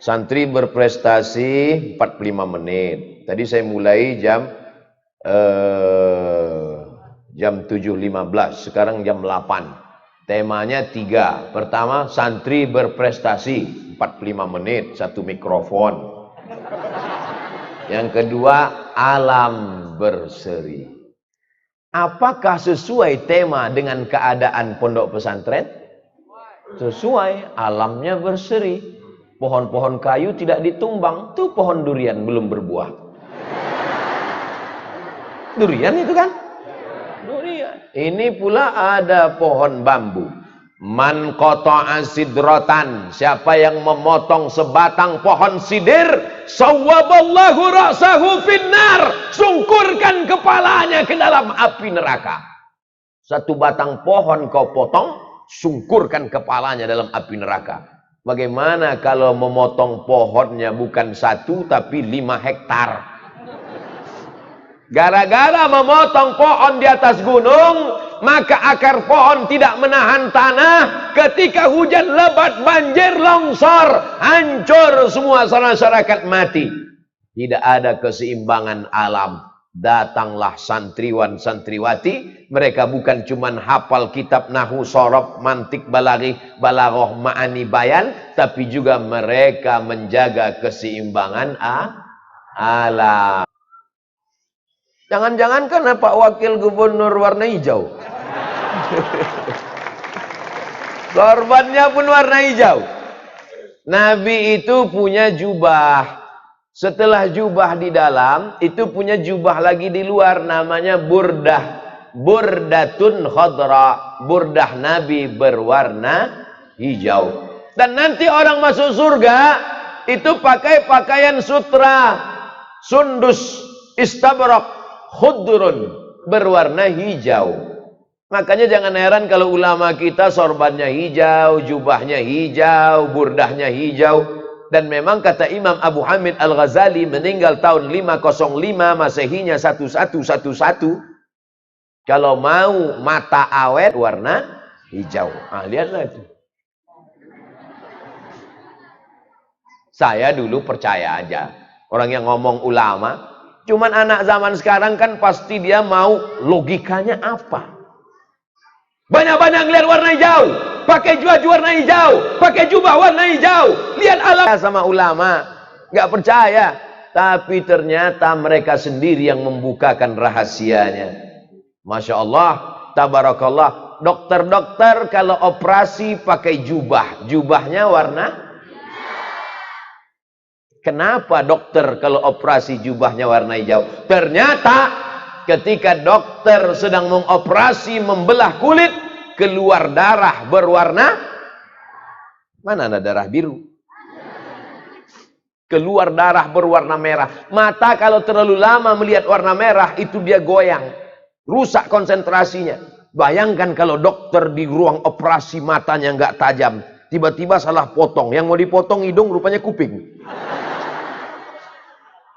Santri berprestasi 45 menit. Tadi saya mulai jam 7.15, sekarang jam 8. Temanya 3. Pertama, santri berprestasi 45 menit, 1 mikrofon. Yang kedua, alam berseri. Apakah sesuai tema dengan keadaan pondok pesantren? Sesuai, alamnya berseri. Pohon-pohon kayu tidak ditumbang. Tuh pohon durian belum berbuah. Durian itu kan? Durian. Ini pula ada pohon bambu. Man qata'a sidratan. Siapa yang memotong sebatang pohon sidir, sawwaballahu ra'sahu finnar. Sungkurkan kepalanya ke dalam api neraka. Satu batang pohon kau potong, sungkurkan kepalanya dalam api neraka. Bagaimana kalau memotong pohonnya bukan 1 tapi 5 hektar? Gara-gara memotong pohon di atas gunung, maka akar pohon tidak menahan tanah. Ketika hujan lebat, banjir, longsor, hancur semua masyarakat mati. Tidak ada keseimbangan alam. Datanglah santriwan santriwati, mereka bukan cuma hafal kitab nahwu sorof mantik balaghah balaghah ma'ani bayan, tapi juga mereka menjaga keseimbangan alam. Jangan-jangan kan Pak Wakil Gubernur warna hijau. Sorbannya pun warna hijau. Nabi itu punya jubah. Setelah jubah di dalam, itu punya jubah lagi di luar, namanya burdah. Burdatun khadra. Burdah Nabi berwarna hijau. Dan nanti orang masuk surga itu pakai pakaian sutra, sundus, istabrak, khudrun, berwarna hijau. Makanya jangan heran kalau ulama kita sorbannya hijau, jubahnya hijau, burdahnya hijau. Dan memang kata Imam Abu Hamid Al-Ghazali meninggal tahun 505 Masehinya 1111. Kalau mau mata awet warna hijau. Ah, lihatlah itu. Saya dulu percaya aja. Orang yang ngomong ulama. Cuman anak zaman sekarang kan pasti dia mau logikanya apa. Banyak-banyak lihat warna hijau. Pakai baju warna hijau. Pakai jubah warna hijau. Lihat alam. Sama ulama. Nggak percaya. Tapi ternyata mereka sendiri yang membukakan rahasianya. Masya Allah. Tabarakallah. Dokter-dokter kalau operasi pakai jubah. Jubahnya warna. Kenapa dokter kalau operasi jubahnya warna hijau? Ternyata ketika dokter sedang mengoperasi membelah kulit, keluar darah berwarna, mana ada darah biru? Keluar darah berwarna merah. Mata kalau terlalu lama melihat warna merah, itu dia goyang. Rusak konsentrasinya. Bayangkan kalau dokter di ruang operasi matanya nggak tajam. Tiba-tiba salah potong. Yang mau dipotong hidung rupanya kuping.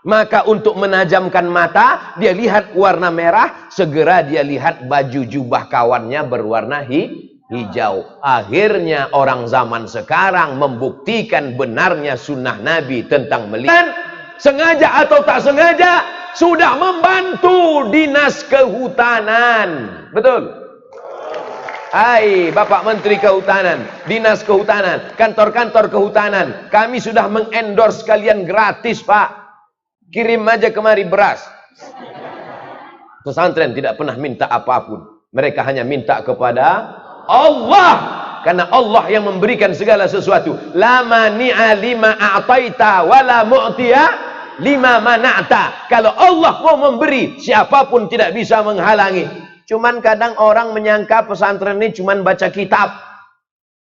Maka untuk menajamkan mata, dia lihat warna merah, segera dia lihat baju jubah kawannya berwarna hijau. Akhirnya orang zaman sekarang membuktikan benarnya sunnah Nabi tentang melihat. Sengaja atau tak sengaja, sudah membantu dinas kehutanan. Betul? Hai Bapak Menteri Kehutanan, Dinas Kehutanan, kantor-kantor kehutanan, kami sudah mengendorse kalian gratis Pak. Kirim aja kemari beras. Pesantren tidak pernah minta apapun. Mereka hanya minta kepada Allah. Karena Allah yang memberikan segala sesuatu. La mani'a lima a'taita wa la mu'tiya lima mana'ta. Kalau Allah mau memberi, siapapun tidak bisa menghalangi. Cuman kadang orang menyangka pesantren ini cuman baca kitab.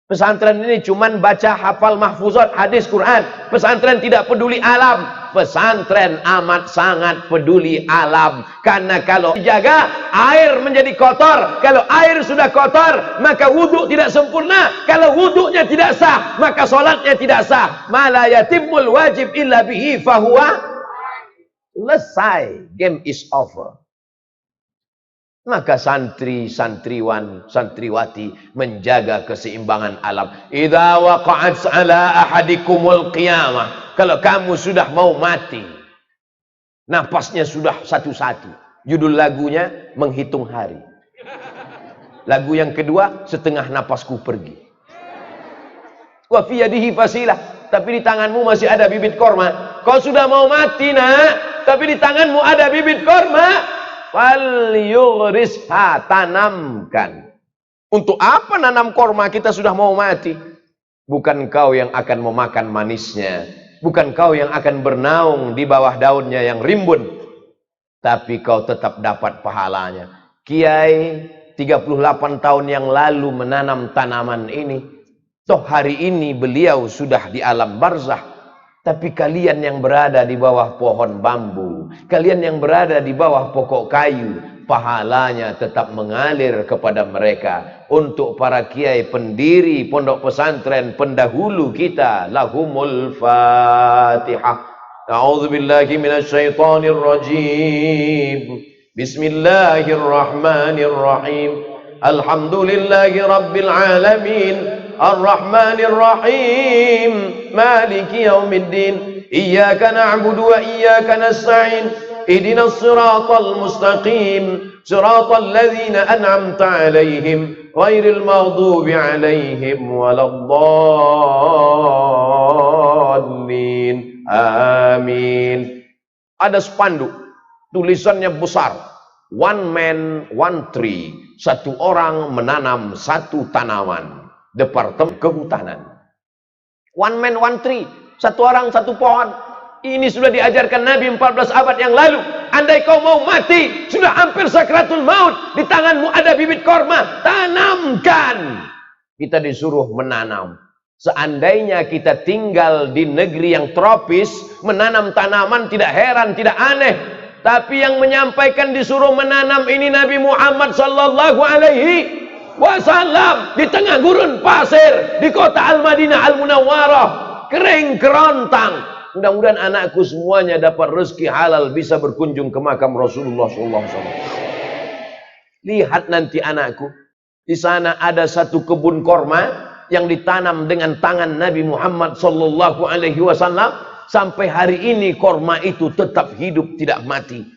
Pesantren ini cuman baca hafal mahfuzat hadis Quran. Pesantren tidak peduli alam. Pesantren amat sangat peduli alam. Karena kalau dijaga, air menjadi kotor. Kalau air sudah kotor, maka wudhu tidak sempurna. Kalau wudhunya tidak sah, maka solatnya tidak sah. Mala yatimul wajib illa bihi fahuwa. Selesai. Game is over. Maka santri, santriwan, santriwati menjaga keseimbangan alam. Idza waqa'at ala ahadikumul qiyamah. Kalau kamu sudah mau mati, napasnya sudah satu-satu. Judul lagunya Menghitung Hari. Lagu yang kedua, Setengah Napasku Pergi. Wa fi yadihi fasilah. Tapi di tanganmu masih ada bibit korma. Kau sudah mau mati nak, tapi di tanganmu ada bibit korma. Fal yughrisha, tanamkan. Untuk apa nanam korma, kita sudah mau mati? Bukan kau yang akan memakan manisnya, bukan kau yang akan bernaung di bawah daunnya yang rimbun, tapi kau tetap dapat pahalanya. Kiai 38 tahun yang lalu menanam tanaman ini. Toh hari ini beliau sudah di alam barzah. Tapi kalian yang berada di bawah pohon bambu, kalian yang berada di bawah pokok kayu, pahalanya tetap mengalir kepada mereka. Untuk para kiai pendiri pondok pesantren pendahulu kita, lahumul Fatihah. A'udzubillahi minasyaitonir rajim. Bismillahirrahmanirrahim. Alhamdulillahi rabbil alamin. Ar-Rahmanir Rahim. Maliki yaumiddin. Iyyaka na'budu wa iyyaka nasta'in. Ihdinas siratal mustaqim. Siratal ladzina an'amta 'alaihim ghairil maghdubi 'alaihim waladdallin. Amin. Ada spanduk, tulisannya besar. One man, one tree. Satu orang menanam satu tanaman. Departemen Kehutanan. One man, one tree. Satu orang, satu pohon. Ini sudah diajarkan Nabi 14 abad yang lalu. Andai kau mau mati, sudah hampir sakratul maut, di tanganmu ada bibit korma, tanamkan. Kita disuruh menanam. Seandainya kita tinggal di negeri yang tropis, menanam tanaman tidak heran, tidak aneh. Tapi yang menyampaikan disuruh menanam ini Nabi Muhammad sallallahu alaihi wasallam di tengah gurun pasir di kota Al-Madinah Al-Munawwarah, kering kerontang. Mudah-mudahan anakku semuanya dapat rezeki halal bisa berkunjung ke makam Rasulullah sallallahu alaihi wasallam. Lihat nanti anakku, di sana ada satu kebun korma yang ditanam dengan tangan Nabi Muhammad sallallahu alaihi wasallam. Sampai hari ini korma itu tetap hidup, tidak mati.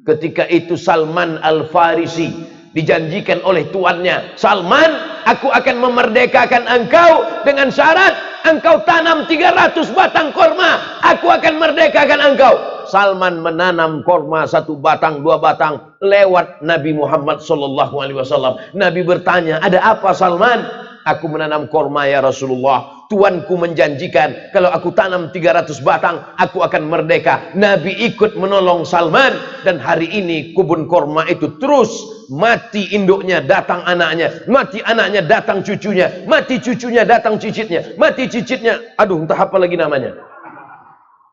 Ketika itu Salman Al-Farisi dijanjikan oleh tuannya, Salman, aku akan memerdekakan engkau dengan syarat engkau tanam 300 batang korma, aku akan merdekakan engkau. Salman menanam korma 1 batang, 2 batang, lewat Nabi Muhammad sallallahu alaihi wasallam. Nabi bertanya, ada apa Salman? Aku menanam korma ya Rasulullah. Tuanku menjanjikan kalau aku tanam 300 batang aku akan merdeka. Nabi ikut menolong Salman dan hari ini kebun korma itu terus mati induknya, datang anaknya, mati anaknya, datang cucunya, mati cucunya, datang cicitnya, mati cicitnya, aduh entah apa lagi namanya.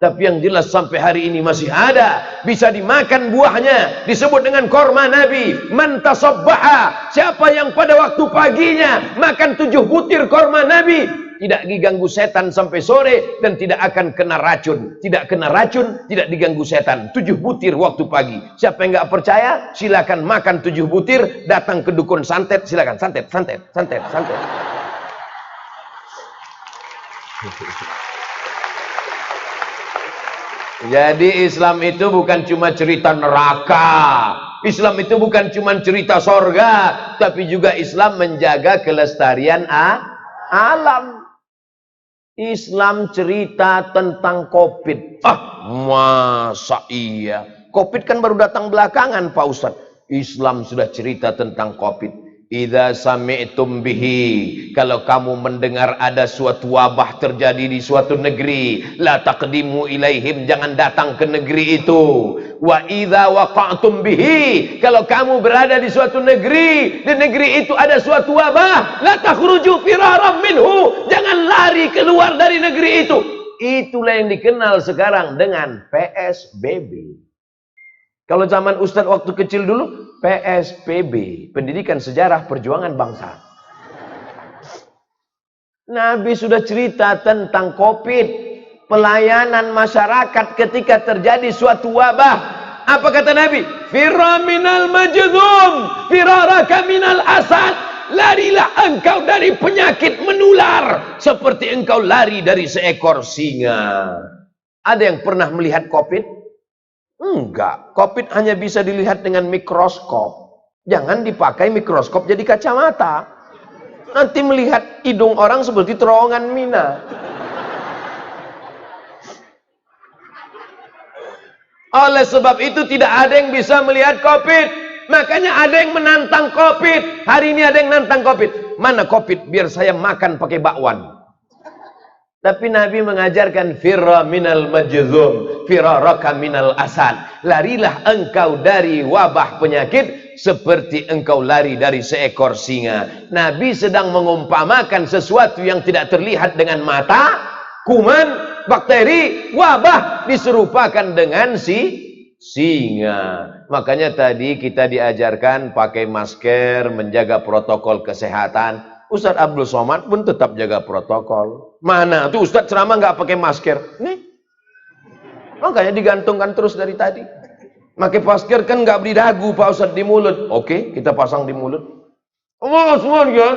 Tapi yang jelas sampai hari ini masih ada, bisa dimakan buahnya, disebut dengan korma Nabi. Man tasabbaha, siapa yang pada waktu paginya makan 7 butir korma Nabi, tidak diganggu setan sampai sore dan tidak akan kena racun. Tidak kena racun, tidak diganggu setan. 7 butir waktu pagi. Siapa yang nggak percaya, silakan makan 7 butir, datang ke dukun santet, silakan santet, santet, santet, santet. Jadi Islam itu bukan cuma cerita neraka. Islam itu bukan cuma cerita sorga, tapi juga Islam menjaga kelestarian alam. Islam cerita tentang COVID. Masa iya? COVID kan baru datang belakangan Pak Ustadz. Islam sudah cerita tentang COVID. Idza sami'tum bihi, kalau kamu mendengar ada suatu wabah terjadi di suatu negeri, la taqdimu ilaihim, jangan datang ke negeri itu. Wa idza waqa'tum bihi, kalau kamu berada di suatu negeri, di negeri itu ada suatu wabah, la takhruju firaram minhu, jangan lari keluar dari negeri itu. Itulah yang dikenal sekarang dengan PSBB. Kalau zaman Ustadz waktu kecil dulu, PSPB, Pendidikan Sejarah Perjuangan Bangsa. Nabi sudah cerita tentang COVID, pelayanan masyarakat ketika terjadi suatu wabah. Apa kata Nabi? Firra minal majzum, firaraka minal asad. Larilah engkau dari penyakit menular seperti engkau lari dari seekor singa. Ada yang pernah melihat COVID? Enggak, COVID hanya bisa dilihat dengan mikroskop. Jangan dipakai mikroskop jadi kacamata. Nanti melihat hidung orang seperti terowongan Mina. Oleh sebab itu tidak ada yang bisa melihat COVID. Makanya ada yang menantang COVID. Hari ini ada yang nantang COVID. Mana COVID? Biar saya makan pakai bakwan. Tapi Nabi mengajarkan firra minal majzum, firaraka minal asad. Larilah engkau dari wabah penyakit seperti engkau lari dari seekor singa. Nabi sedang mengumpamakan sesuatu yang tidak terlihat dengan mata, kuman, bakteri, wabah diserupakan dengan singa. Makanya tadi kita diajarkan pakai masker, menjaga protokol kesehatan. Ustadz Abdul Somad pun tetap jaga protokol. Mana tuh Ustadz ceramah nggak pakai masker? Nih, makanya digantungkan terus dari tadi. Pakai masker kan nggak beri dagu Pak Ustadz di mulut. Oke, kita pasang di mulut. Allah semuanya.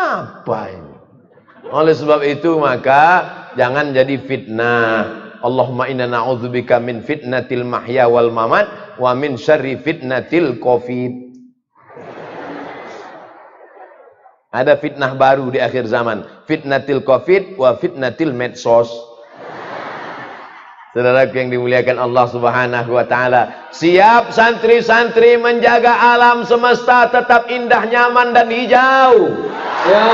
Apa ini? Oleh sebab itu maka jangan jadi fitnah. Allahumma inna na'udzubika min fitnatil mahya wal mamat wa min syarri fitnatil covid. Ada fitnah baru di akhir zaman, fitnatil covid wa fitnatil medsos. Saudaraku yang dimuliakan Allah Subhanahu wa taala, siap santri-santri menjaga alam semesta tetap indah, nyaman dan hijau. Ya.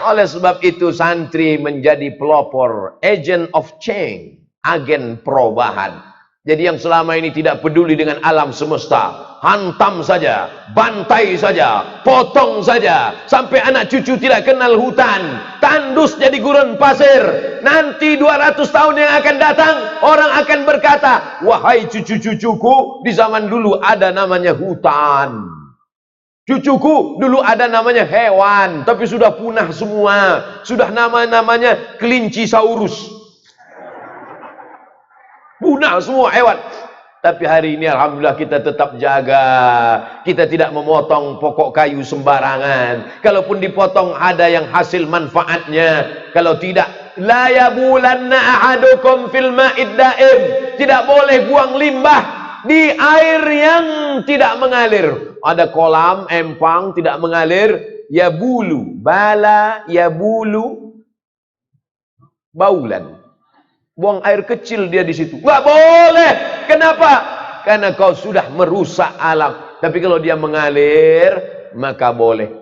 Oleh sebab itu santri menjadi pelopor, agent of change, agen perubahan. Jadi yang selama ini tidak peduli dengan alam semesta, hantam saja, bantai saja, potong saja, sampai anak cucu tidak kenal hutan, tandus jadi gurun pasir. Nanti 200 tahun yang akan datang, orang akan berkata, wahai cucu-cucuku, di zaman dulu ada namanya hutan. Cucuku dulu ada namanya hewan, tapi sudah punah semua. Sudah namanya kelinci saurus. Punah semua hewan. Tapi hari ini alhamdulillah kita tetap jaga. Kita tidak memotong pokok kayu sembarangan. Kalaupun dipotong ada yang hasil manfaatnya. Kalau tidak, la yabulanna ahadukum fil ma'id daim. Tidak boleh buang limbah di air yang tidak mengalir. Ada kolam, empang, tidak mengalir. Yabulu, bala, yabulu, baulan. Buang air kecil dia di situ. Nggak boleh. Kenapa? Karena kau sudah merusak alam. Tapi kalau dia mengalir, maka boleh.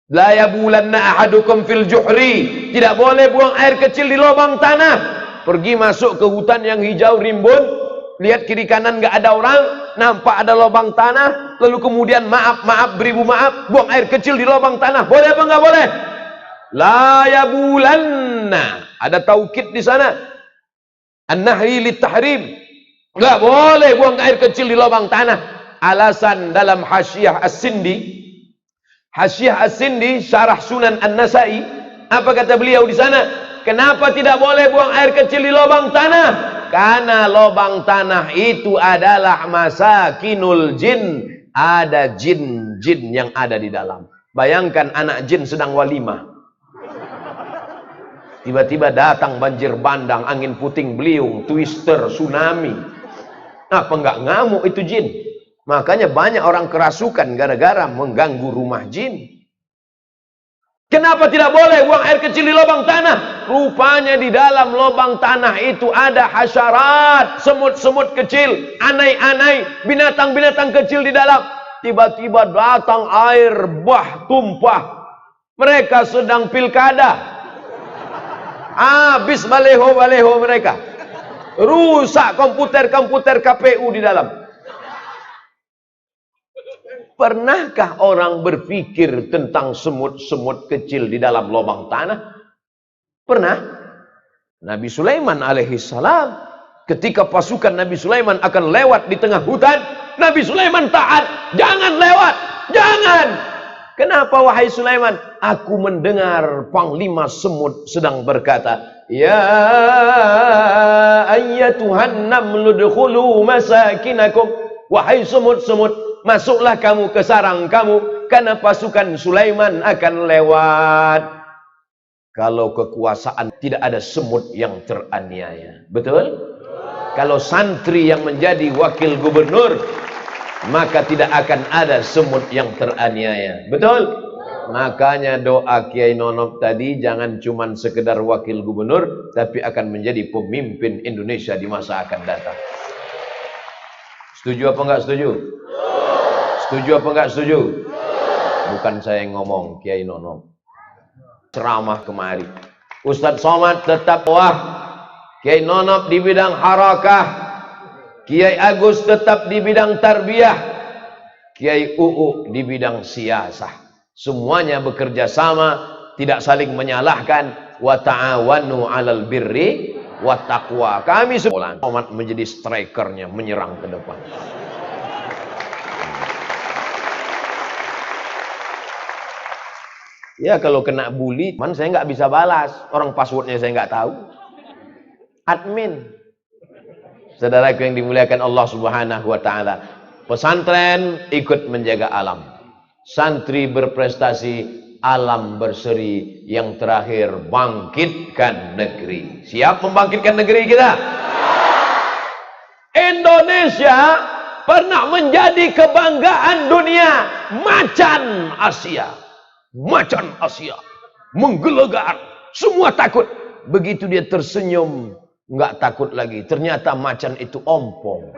La yabulanna ahadukum fil juhri. Tidak boleh buang air kecil di lubang tanah. Pergi masuk ke hutan yang hijau rimbun, lihat kiri kanan nggak ada orang, nampak ada lubang tanah, lalu kemudian maaf, beribu maaf, buang air kecil di lubang tanah. Boleh apa nggak boleh? La yabulanna. Ada taukid di sana. An-nahyi lit-tahrim. Enggak boleh buang air kecil di lubang tanah. Alasan dalam Hasyiah As-Sindi. Hasyiah As-Sindi syarah Sunan An-Nasai. Apa kata beliau di sana? Kenapa tidak boleh buang air kecil di lubang tanah? Karena lubang tanah itu adalah masakinul jin. Ada jin-jin yang ada di dalam. Bayangkan anak jin sedang walimah. Tiba-tiba datang banjir bandang, angin puting beliung, twister, tsunami. Apa enggak ngamuk itu jin? Makanya banyak orang kerasukan gara-gara mengganggu rumah jin. Kenapa tidak boleh buang air kecil di lubang tanah? Rupanya di dalam lubang tanah itu ada hasyarat, semut-semut kecil, anai-anai, binatang-binatang kecil di dalam. Tiba-tiba datang air bah tumpah. Mereka sedang pilkada. Habis baleho-baleho mereka. Rusak komputer-komputer KPU di dalam. Pernahkah orang berpikir tentang semut-semut kecil di dalam lubang tanah? Pernah. Nabi Sulaiman alaihissalam, ketika pasukan Nabi Sulaiman akan lewat di tengah hutan, Nabi Sulaiman taat. Jangan lewat. Jangan. Kenapa wahai Sulaiman? Aku mendengar panglima semut sedang berkata, ya ayyatuhan namlu dkhulu masakinakum. Wahai semut-semut, masuklah kamu ke sarang kamu, karena pasukan Sulaiman akan lewat. Kalau kekuasaan tidak ada semut yang teraniaya. Betul? Kalau santri yang menjadi wakil gubernur, maka tidak akan ada semut yang teraniaya. Betul? Makanya doa Kiai Nonop tadi jangan cuma sekedar wakil gubernur, tapi akan menjadi pemimpin Indonesia di masa akan datang. Setuju apa enggak setuju? Setuju apa enggak setuju? Bukan saya yang ngomong, Kiai Nonop. Ceramah kemari. Ustadz Somad tetap Kiai Nonop di bidang harakah. Kiai Agus tetap di bidang tarbiyah. Kiai UU di bidang siasah. Semuanya bekerja sama, tidak saling menyalahkan. Wa ta'awanu 'alal birri wa taqwa. Kami semua menjadi strikernya, menyerang ke depan. Ya kalau kena bully, saya nggak bisa balas. Orang passwordnya saya nggak tahu. Admin. Saudaraku yang dimuliakan Allah Subhanahu wa taala, pesantren ikut menjaga alam. Santri berprestasi, alam berseri. Yang terakhir, bangkitkan negeri. Siap membangkitkan negeri kita? Indonesia pernah menjadi kebanggaan dunia. Macan Asia. Macan Asia. Menggelegar. Semua takut. Begitu dia tersenyum, nggak takut lagi. Ternyata macan itu ompong.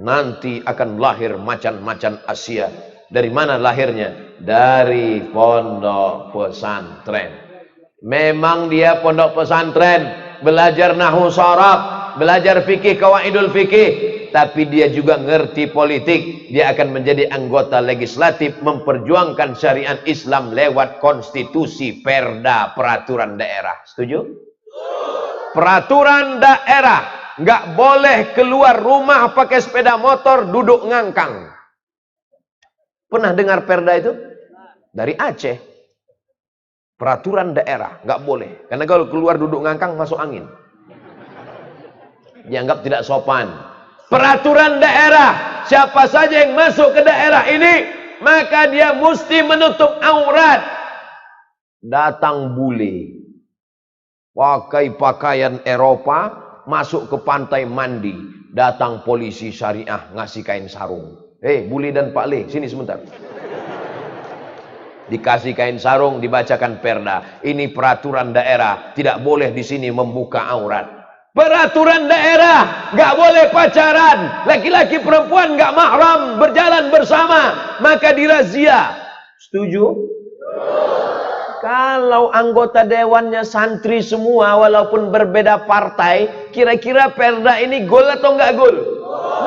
Nanti akan lahir macan-macan Asia. Dari mana lahirnya? Dari pondok pesantren. Memang dia pondok pesantren, belajar nahwu sharaf, belajar fikih, qawaidul fikih, tapi dia juga ngerti politik. Dia akan menjadi anggota legislatif memperjuangkan syariat Islam lewat konstitusi, perda, peraturan daerah. Setuju? Peraturan daerah, nggak boleh keluar rumah pakai sepeda motor, duduk ngangkang. Pernah dengar perda itu? Dari Aceh. Peraturan daerah, nggak boleh. Karena kalau keluar duduk ngangkang masuk angin. Dianggap tidak sopan. Peraturan daerah, siapa saja yang masuk ke daerah ini, maka dia mesti menutup aurat. Datang bule, pakai pakaian Eropa, masuk ke pantai mandi. Datang polisi syariah ngasih kain sarung. Bule dan Pak Le, sini sebentar. Dikasih kain sarung, dibacakan perda. Ini peraturan daerah, tidak boleh di sini membuka aurat. Peraturan daerah, nggak boleh pacaran, laki-laki perempuan nggak mahram, berjalan bersama, maka dirazia. Setuju? Kalau anggota dewannya santri semua, walaupun berbeda partai, kira-kira perda ini gol atau nggak gol?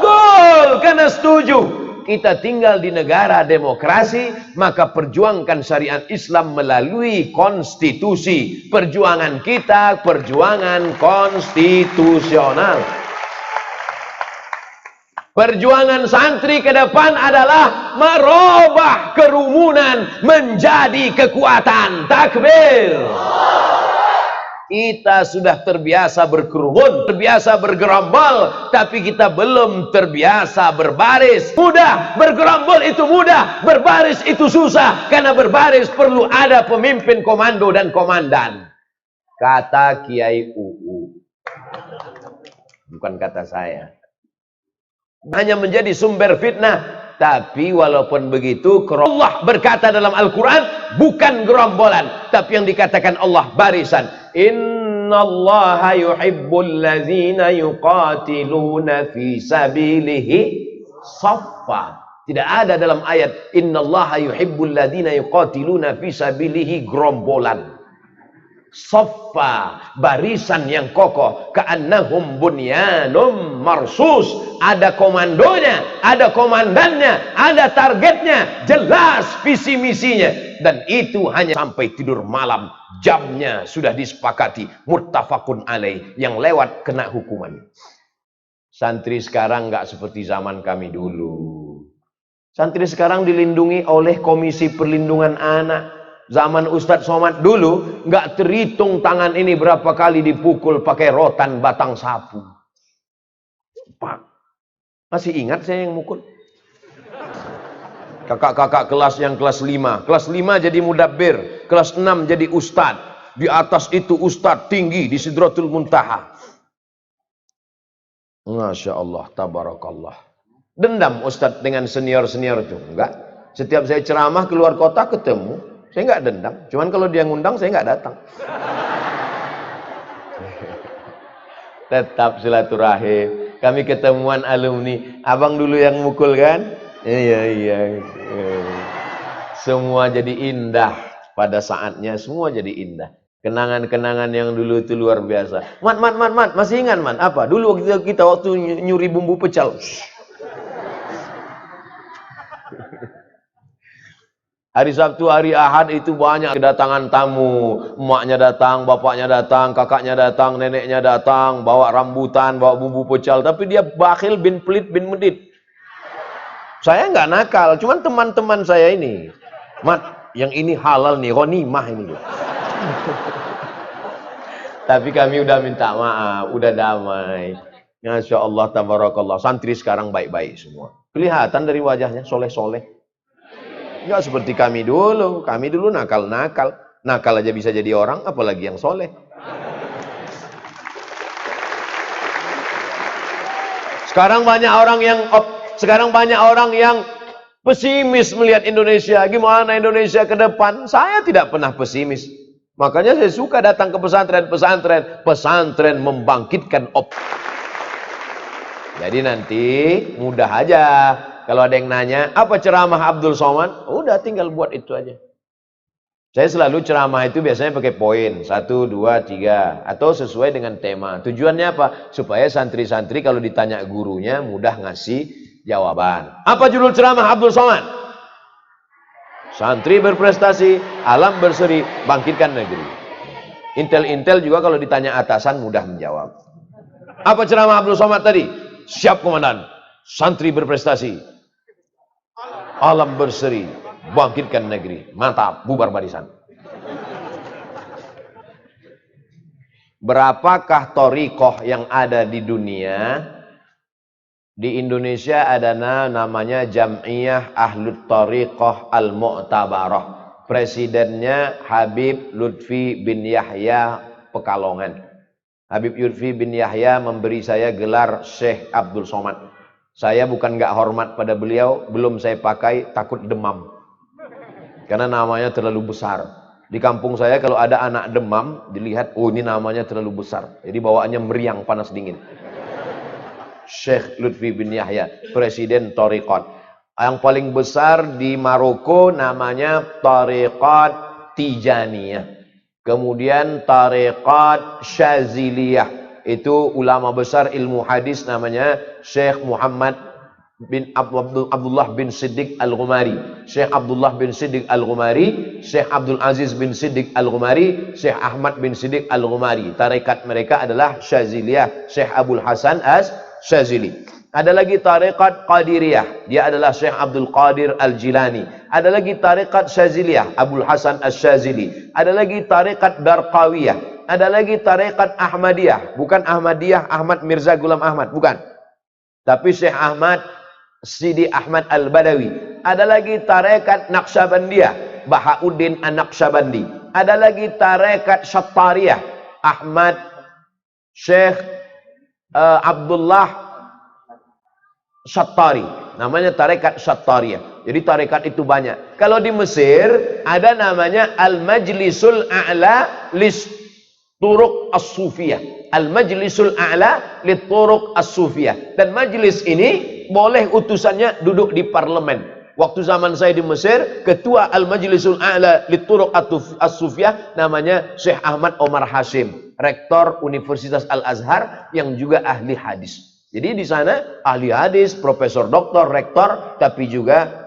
Gol, karena setuju. Kita tinggal di negara demokrasi, maka perjuangkan syariat Islam melalui konstitusi. Perjuangan kita, perjuangan konstitusional. Perjuangan santri ke depan adalah merubah kerumunan menjadi kekuatan. Takbir. Kita sudah terbiasa berkerumun, terbiasa bergerombol, tapi kita belum terbiasa berbaris. Mudah, bergerombol itu mudah, berbaris itu susah. Karena berbaris perlu ada pemimpin komando dan komandan. Kata Kiai UU. Bukan kata saya. Hanya menjadi sumber fitnah. Tapi walaupun begitu, Allah berkata dalam Al-Quran, bukan gerombolan, tapi yang dikatakan Allah barisan. Innallaha yuhibbul ladzina yuqatiluna fi sabilihi saffa. Tidak ada dalam ayat innallaha yuhibbul ladzina yuqatiluna fi sabilihi gerombolan. Saffa, barisan yang kokoh. Ka'annahum bunyanum marsus. Ada komandonya, ada komandannya, ada targetnya, jelas visi misinya. Dan itu hanya sampai tidur malam. Jamnya sudah disepakati, muttafaqun alaih. Yang lewat kena hukuman. Santri sekarang nggak seperti zaman kami dulu. Santri sekarang dilindungi oleh Komisi Perlindungan Anak. Zaman Ustadz Somad dulu nggak terhitung tangan ini berapa kali dipukul pakai rotan batang sapu. Pak, masih ingat saya yang mukul? Kakak-kakak kelas yang kelas 5. Kelas 5 jadi mudabbir, kelas 6 jadi ustadz. Di atas itu ustadz tinggi di Sidratul Muntaha. Masya Allah, tabarakallah. Dendam ustadz dengan senior-senior itu? Enggak. Setiap saya ceramah keluar kota ketemu. Saya nggak dendam, cuman kalau dia ngundang saya nggak datang. Tetap silaturahim. Kami ketemuan alumni, abang dulu yang mukul kan? Iya. Semua jadi indah pada saatnya, semua jadi indah. Kenangan-kenangan yang dulu itu luar biasa. Mat, masih ingat man? Apa? Dulu kita waktu nyuri bumbu pecel. Hari Sabtu, hari Ahad itu banyak kedatangan tamu. Emaknya datang, bapaknya datang, kakaknya datang, neneknya datang, bawa rambutan, bawa bumbu pecel. Tapi dia bakhil bin pelit bin medit. Saya nggak nakal, cuman teman-teman saya ini. Mat, yang ini halal nih, ghanimah ini. Tapi kami udah minta maaf, udah damai. Masya Allah, tabarakallah. Santri sekarang baik-baik semua. Kelihatan dari wajahnya, soleh-soleh. Enggak seperti kami dulu. Kami dulu nakal-nakal. Nakal aja bisa jadi orang, apalagi yang soleh. Sekarang banyak orang yang pesimis melihat Indonesia. Gimana Indonesia ke depan? Saya tidak pernah pesimis. Makanya saya suka datang ke pesantren. Pesantren membangkitkan Jadi nanti mudah aja. Kalau ada yang nanya, apa ceramah Abdul Somad? Udah tinggal buat itu aja. Saya selalu ceramah itu biasanya pakai poin 1, 2, 3 atau sesuai dengan tema. Tujuannya apa? Supaya santri-santri kalau ditanya gurunya mudah ngasih jawaban. Apa judul ceramah Abdul Somad? Santri berprestasi, alam berseri, bangkitkan negeri. Intel-intel juga kalau ditanya atasan mudah menjawab. Apa ceramah Abdul Somad tadi? Siap komandan, santri berprestasi, alam berseri, bangkitkan negeri. Mantap, bubar barisan. Berapakah thariqah yang ada di dunia? Di Indonesia ada namanya Jam'iyah Ahlut Thariqah Al-Mu'tabarah. Presidennya Habib Lutfi bin Yahya Pekalongan. Habib Lutfi bin Yahya memberi saya gelar Syekh Abdul Somad. Saya bukan gak hormat pada beliau, belum saya pakai, takut demam. Karena namanya terlalu besar. Di kampung saya kalau ada anak demam, dilihat, oh ini namanya terlalu besar. Jadi bawaannya meriang, panas dingin. Syekh Lutfi bin Yahya, Presiden Thariqat. Yang paling besar di Maroko namanya Thariqat Tijaniyah. Kemudian Thariqat Syaziliyah. Itu ulama besar ilmu hadis namanya Syekh Muhammad bin Abdullah bin Siddiq Al-Ghumari. Syekh Abdullah bin Siddiq Al-Ghumari, Syekh Abdul Aziz bin Siddiq Al-Ghumari, Syekh Ahmad bin Siddiq Al-Ghumari. Tarekat mereka adalah Syaziliyah, Syekh Abdul Hasan Syazili. Ada lagi tarekat Qadiriyah, dia adalah Syekh Abdul Qadir Al-Jilani. Ada lagi tarekat Syaziliyah, Abdul Hasan Asy-Syazili. Ada lagi tarekat Darqawiyah. Ada lagi tarekat Ahmadiyah, bukan Ahmadiyah Ahmad Mirza Ghulam Ahmad, bukan. Tapi Syekh Ahmad Sidi Ahmad Al-Badawi. Ada lagi tarekat Naqsyabandiyah, Bahauddin An-Naqsyabandi. Ada lagi tarekat Syattariyah, Ahmad Syekh Abdullah Syattari. Namanya tarekat Syattariyah. Jadi tarekat itu banyak. Kalau di Mesir ada namanya Al-Majlisul A'la Lis Turuq As-Sufiyah. Al-Majlisul A'la Lit Turuq As-Sufiyah. Dan majlis ini boleh utusannya duduk di parlemen. Waktu zaman saya di Mesir, ketua Al-Majlisul A'la Lit Turuq As-Sufiyah namanya Syekh Ahmad Omar Hashim, rektor Universitas Al-Azhar yang juga ahli hadis. Jadi di sana ahli hadis, profesor doktor, rektor, tapi juga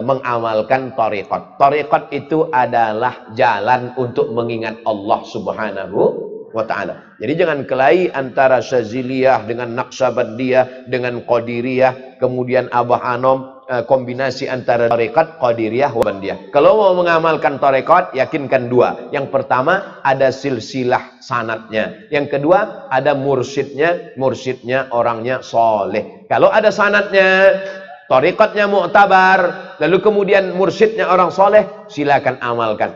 mengamalkan thariqat. Thariqat itu adalah jalan untuk mengingat Allah Subhanahu wa ta'ala. Jadi jangan kelahi antara Syaziliyah dengan Naqsyabandiyah dengan Qadiriyah, kemudian Abah Anom, kombinasi antara tarekat Qadiriyah wa Bandiyah. Kalau mau mengamalkan tarekat, yakinkan dua. Yang pertama ada silsilah sanadnya. Yang kedua ada mursyidnya, mursyidnya orangnya soleh. Kalau ada sanadnya, tarekatnya mu'tabar, lalu kemudian mursyidnya orang soleh, silakan amalkan.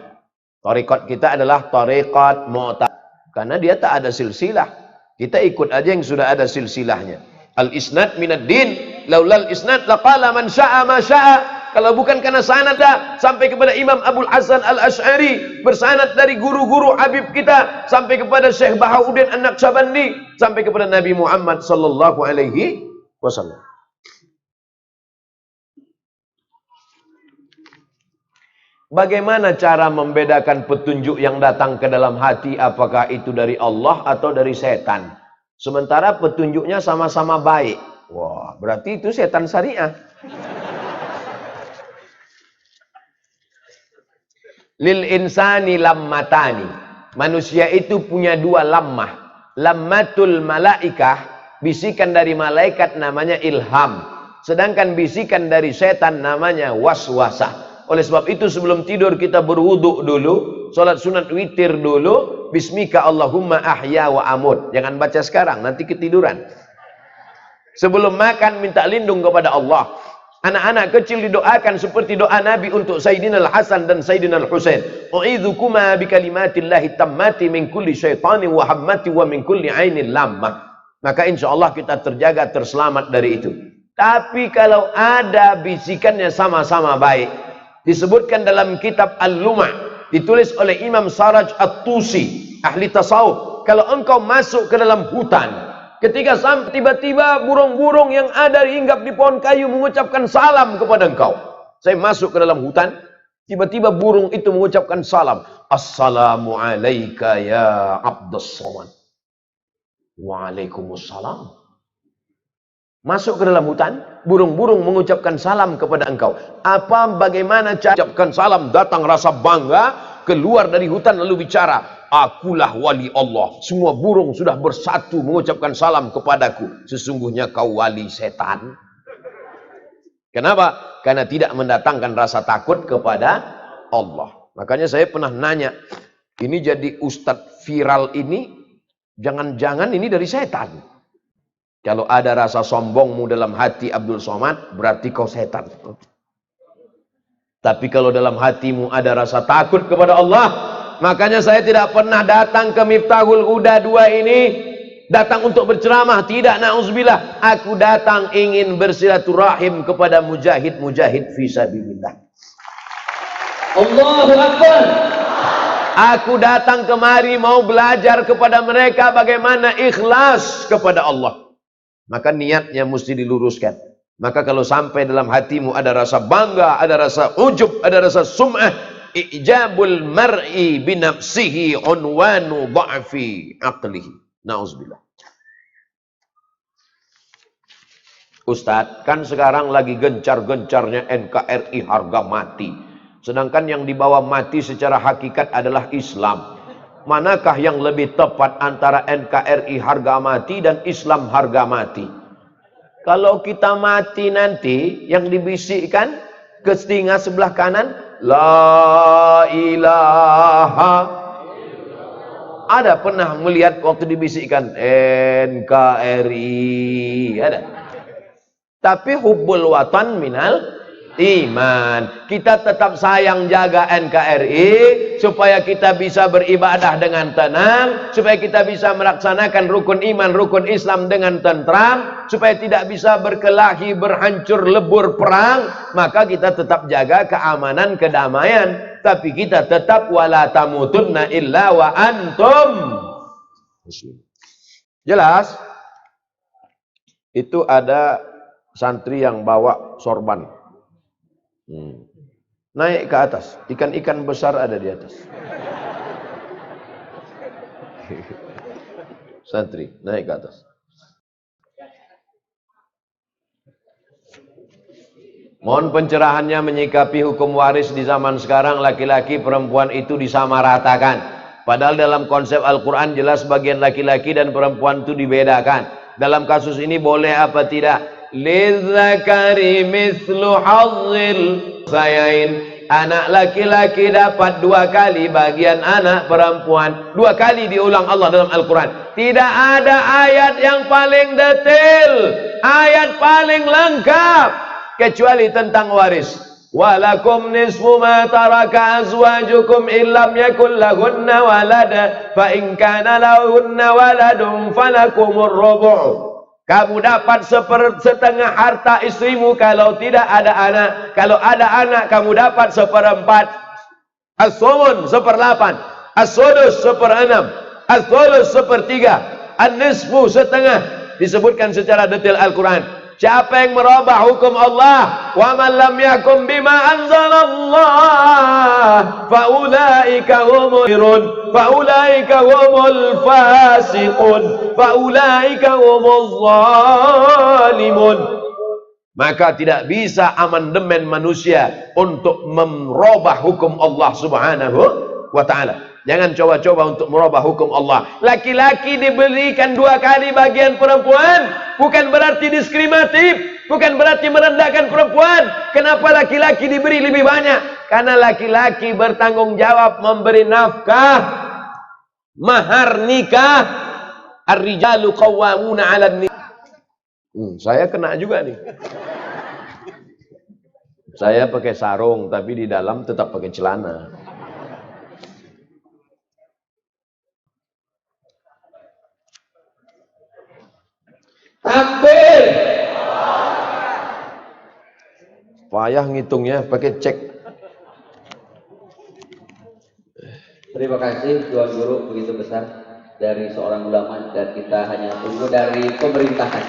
Tarekat kita adalah tarekat mu'tabar, karena dia tak ada silsilah. Kita ikut aja yang sudah ada silsilahnya. Al-isnad minad din, laulal isnad laqala man sya'a ma sya'a. Kalau bukan karena sanad sampai kepada Imam Abdul Hasan Al-Asy'ari, bersanad dari guru-guru Habib kita sampai kepada Syekh Bahauddin An-Naqsyabandi, sampai kepada Nabi Muhammad sallallahu alaihi wasallam. Bagaimana cara membedakan petunjuk yang datang ke dalam hati, apakah itu dari Allah atau dari setan? Sementara petunjuknya sama-sama baik. Wah, berarti itu setan syariah. Lil insani lammatani. Manusia itu punya dua lammah. Lammatul malaikah, bisikan dari malaikat namanya ilham. Sedangkan bisikan dari setan namanya waswasah. Oleh sebab itu sebelum tidur kita berwudu dulu, salat sunat witir dulu, bismika Allahumma ahya wa amut. Jangan baca sekarang, nanti ketiduran. Sebelum makan minta lindung kepada Allah. Anak-anak kecil didoakan seperti doa Nabi untuk Sayyidina Al-Hasan dan Sayyidina Al-Husain. U'idzukuma bikalimatillahi tammati min kulli syaitanin wa hammati wa min kulli ainin lammah. Maka insya Allah kita terjaga, terselamat dari itu. Tapi kalau ada bisikannya sama-sama baik, disebutkan dalam kitab Al-Lumah, ditulis oleh Imam Saraj At-Tusi, ahli tasawuf. Kalau engkau masuk ke dalam hutan, ketika sampai tiba-tiba burung-burung yang ada hinggap di pohon kayu mengucapkan salam kepada engkau. Saya masuk ke dalam hutan, Tiba-tiba burung itu mengucapkan salam. Assalamu alayka ya Abdus Somad. Waalaikumsalam. Masuk ke dalam hutan, burung-burung mengucapkan salam kepada engkau. Bagaimana cara mengucapkan salam? Datang rasa bangga, keluar dari hutan lalu bicara, akulah wali Allah. Semua burung sudah bersatu mengucapkan salam kepadaku. Sesungguhnya kau wali setan. Kenapa? Karena tidak mendatangkan rasa takut kepada Allah. Makanya saya pernah nanya, ini jadi ustadz viral ini, jangan-jangan ini dari setan. Kalau ada rasa sombongmu dalam hati Abdul Somad, berarti kau setan. Tapi kalau dalam hatimu ada rasa takut kepada Allah, makanya saya tidak pernah datang ke Miftahul Huda 2 ini, datang untuk berceramah. Tidak, na'udzubillah. Aku datang ingin bersilaturahim kepada mujahid-mujahid fisabilillah. Allahu Akbar. Aku datang kemari mau belajar kepada mereka bagaimana ikhlas kepada Allah. Maka niatnya mesti diluruskan. Maka kalau sampai dalam hatimu ada rasa bangga, ada rasa ujub, ada rasa sum'ah, ijabul mar'i binafsihi unwanu dha'fi aqlihi. Na'udzubillah. Ustadz, kan sekarang lagi gencar-gencarnya NKRI harga mati. Sedangkan yang dibawa mati secara hakikat adalah Islam. Manakah yang lebih tepat antara NKRI harga mati dan Islam harga mati? Kalau kita mati nanti, yang dibisikkan ke telinga sebelah kanan, La ilaha. Ada pernah melihat waktu dibisikkan NKRI? Ada. Tapi hubbul watan minal iman. Kita tetap sayang jaga NKRI supaya kita bisa beribadah dengan tenang, supaya kita bisa melaksanakan rukun iman, rukun Islam dengan tentram, supaya tidak bisa berkelahi, berhancur lebur perang. Maka kita tetap jaga keamanan, kedamaian, tapi kita tetap wala tamutunna illa wa antum muslim. Jelas? Itu ada santri yang bawa sorban. Naik ke atas, ikan-ikan besar ada di atas. Santri naik ke atas. Mohon pencerahannya menyikapi hukum waris di zaman sekarang, laki-laki perempuan itu disamaratakan. Padahal dalam konsep Al-Quran jelas bagian laki-laki dan perempuan itu dibedakan. Dalam kasus ini boleh apa tidak? Lidzakari mislu hazzil sayain. Anak laki-laki dapat 2 kali bagian anak perempuan. 2 kali diulang Allah dalam Al-Quran. Tidak ada ayat yang paling detail, ayat paling lengkap kecuali tentang waris. Walakum nisfu ma taraka azwajukum illam yakul lahunna walada fa in kana lahunna waladun falakumur rubu'. Kamu dapat setengah harta istrimu kalau tidak ada anak. Kalau ada anak, kamu dapat 1/4. As-sumun 1/8. As-sudus 1/6. As-thuluts 1/3. An-nisfu setengah. Disebutkan secara detail Al-Quran. Siapa yang merubah hukum Allah? Wa man lam yakum bima anzalallah faulaika humul faulaika humul fasiqun faulaika humuz zalimun. Maka tidak bisa amandemen manusia untuk merubah hukum Allah Subhanahu wa ta'ala. Jangan coba-coba untuk merubah hukum Allah. Laki-laki diberikan 2 kali bagian perempuan, bukan berarti diskriminatif, bukan berarti merendahkan perempuan. Kenapa laki-laki diberi lebih banyak? Karena laki-laki bertanggung jawab memberi nafkah, mahar nikah. Ar-rijalu qawwamuna 'alan nisa. Saya kena juga nih. Saya pakai sarung tapi di dalam tetap pakai celana. Takbir. Payah ngitungnya pakai cek. Terima kasih Tuan Guru begitu besar dari seorang ulama, dan kita hanya tunggu dari pemerintahan.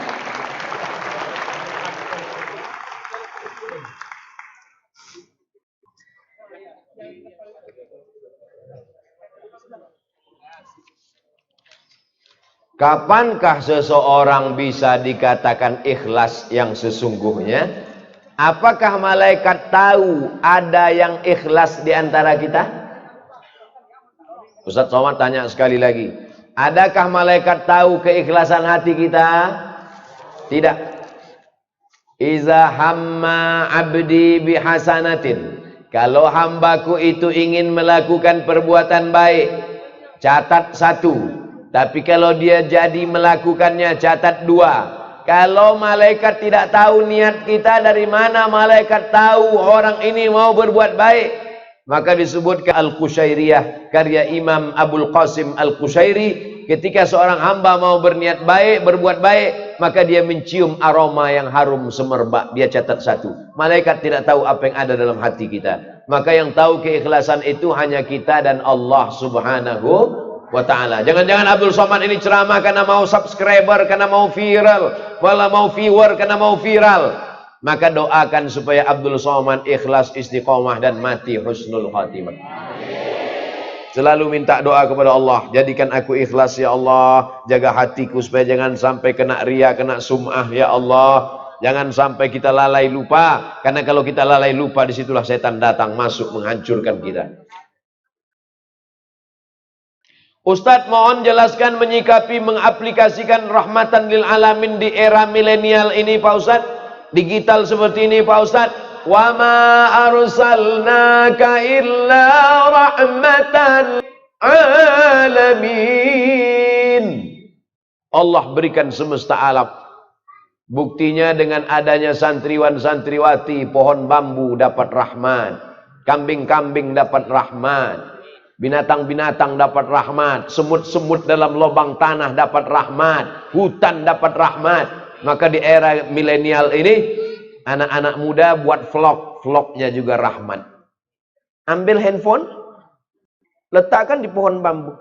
Kapankah seseorang bisa dikatakan ikhlas yang sesungguhnya? Apakah malaikat tahu ada yang ikhlas di antara kita? Ustaz Somad tanya sekali lagi. Adakah malaikat tahu keikhlasan hati kita? Tidak. Iza hamma abdi bihasanatin. Kalau hambaku itu ingin melakukan perbuatan baik, catat 1. Tapi kalau dia jadi melakukannya, catat 2. Kalau malaikat tidak tahu niat kita, dari mana malaikat tahu orang ini mau berbuat baik? Maka disebutkan Al-Qushairiyah, karya Imam Abul Qasim Al-Qushairi, ketika seorang hamba mau berniat baik, berbuat baik, maka dia mencium aroma yang harum semerbak. Dia catat 1. Malaikat tidak tahu apa yang ada dalam hati kita. Maka yang tahu keikhlasan itu hanya kita dan Allah Subhanahu wa ta'ala. Jangan-jangan Abdul Somad ini ceramah karena mau subscriber, karena mau viral, wala mau viewer karena mau viral. Maka doakan supaya Abdul Somad ikhlas, istiqomah dan mati husnul khatimah. Selalu minta doa kepada Allah, jadikan aku ikhlas ya Allah, jaga hatiku supaya jangan sampai kena ria, kena sum'ah ya Allah. Jangan sampai kita lalai lupa, karena kalau kita lalai lupa disitulah setan datang masuk menghancurkan kita. Ustadz mohon jelaskan menyikapi mengaplikasikan rahmatan lil alamin di era milenial ini Pak Ustadz, digital seperti ini Pak Ustadz. Wa ma arsalnaka illa rahmatan alamin. Allah berikan semesta alam. Buktinya dengan adanya santriwan santriwati, pohon bambu dapat rahmat, kambing-kambing dapat rahmat, binatang-binatang dapat rahmat, semut-semut dalam lubang tanah dapat rahmat, hutan dapat rahmat. Maka di era milenial ini, anak-anak muda buat vlog, vlognya juga rahmat. Ambil handphone, letakkan di pohon bambu,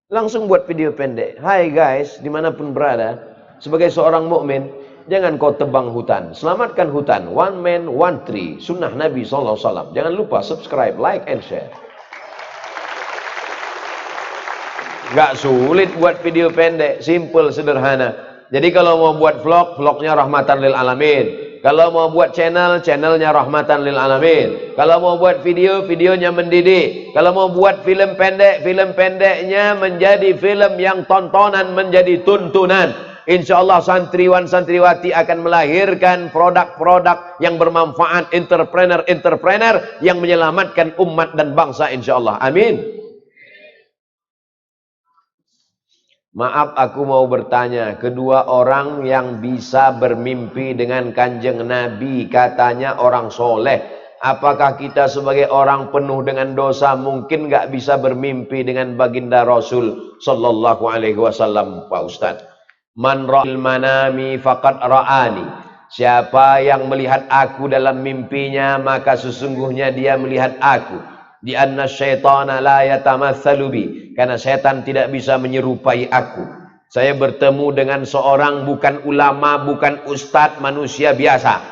langsung buat video pendek. Hai guys, dimanapun berada, sebagai seorang mukmin, jangan kau tebang hutan, selamatkan hutan. One man, one tree, sunnah Nabi SAW. Jangan lupa subscribe, like and share. Gak sulit buat video pendek, simple, sederhana. Jadi kalau mau buat vlog, vlognya rahmatan lil alamin. Kalau mau buat channel, channelnya rahmatan lil alamin. Kalau mau buat video, videonya mendidik. Kalau mau buat film pendek, film pendeknya menjadi film yang tontonan, menjadi tuntunan. Insya Allah santriwan santriwati akan melahirkan produk-produk yang bermanfaat, entrepreneur-entrepreneur yang menyelamatkan umat dan bangsa insya Allah. Amin. Maaf aku mau bertanya, kedua orang yang bisa bermimpi dengan kanjeng Nabi katanya orang soleh. Apakah kita sebagai orang penuh dengan dosa mungkin gak bisa bermimpi dengan baginda Rasul Sallallahu Alaihi Wasallam Pak Ustadz? Man ra'il manami faqad ra'ani. Siapa yang melihat aku dalam mimpinya maka sesungguhnya dia melihat aku. Di anna syaitana la yatamatsalu bi, karena setan tidak bisa menyerupai aku. Saya bertemu dengan seorang bukan ulama, bukan ustadz, manusia biasa.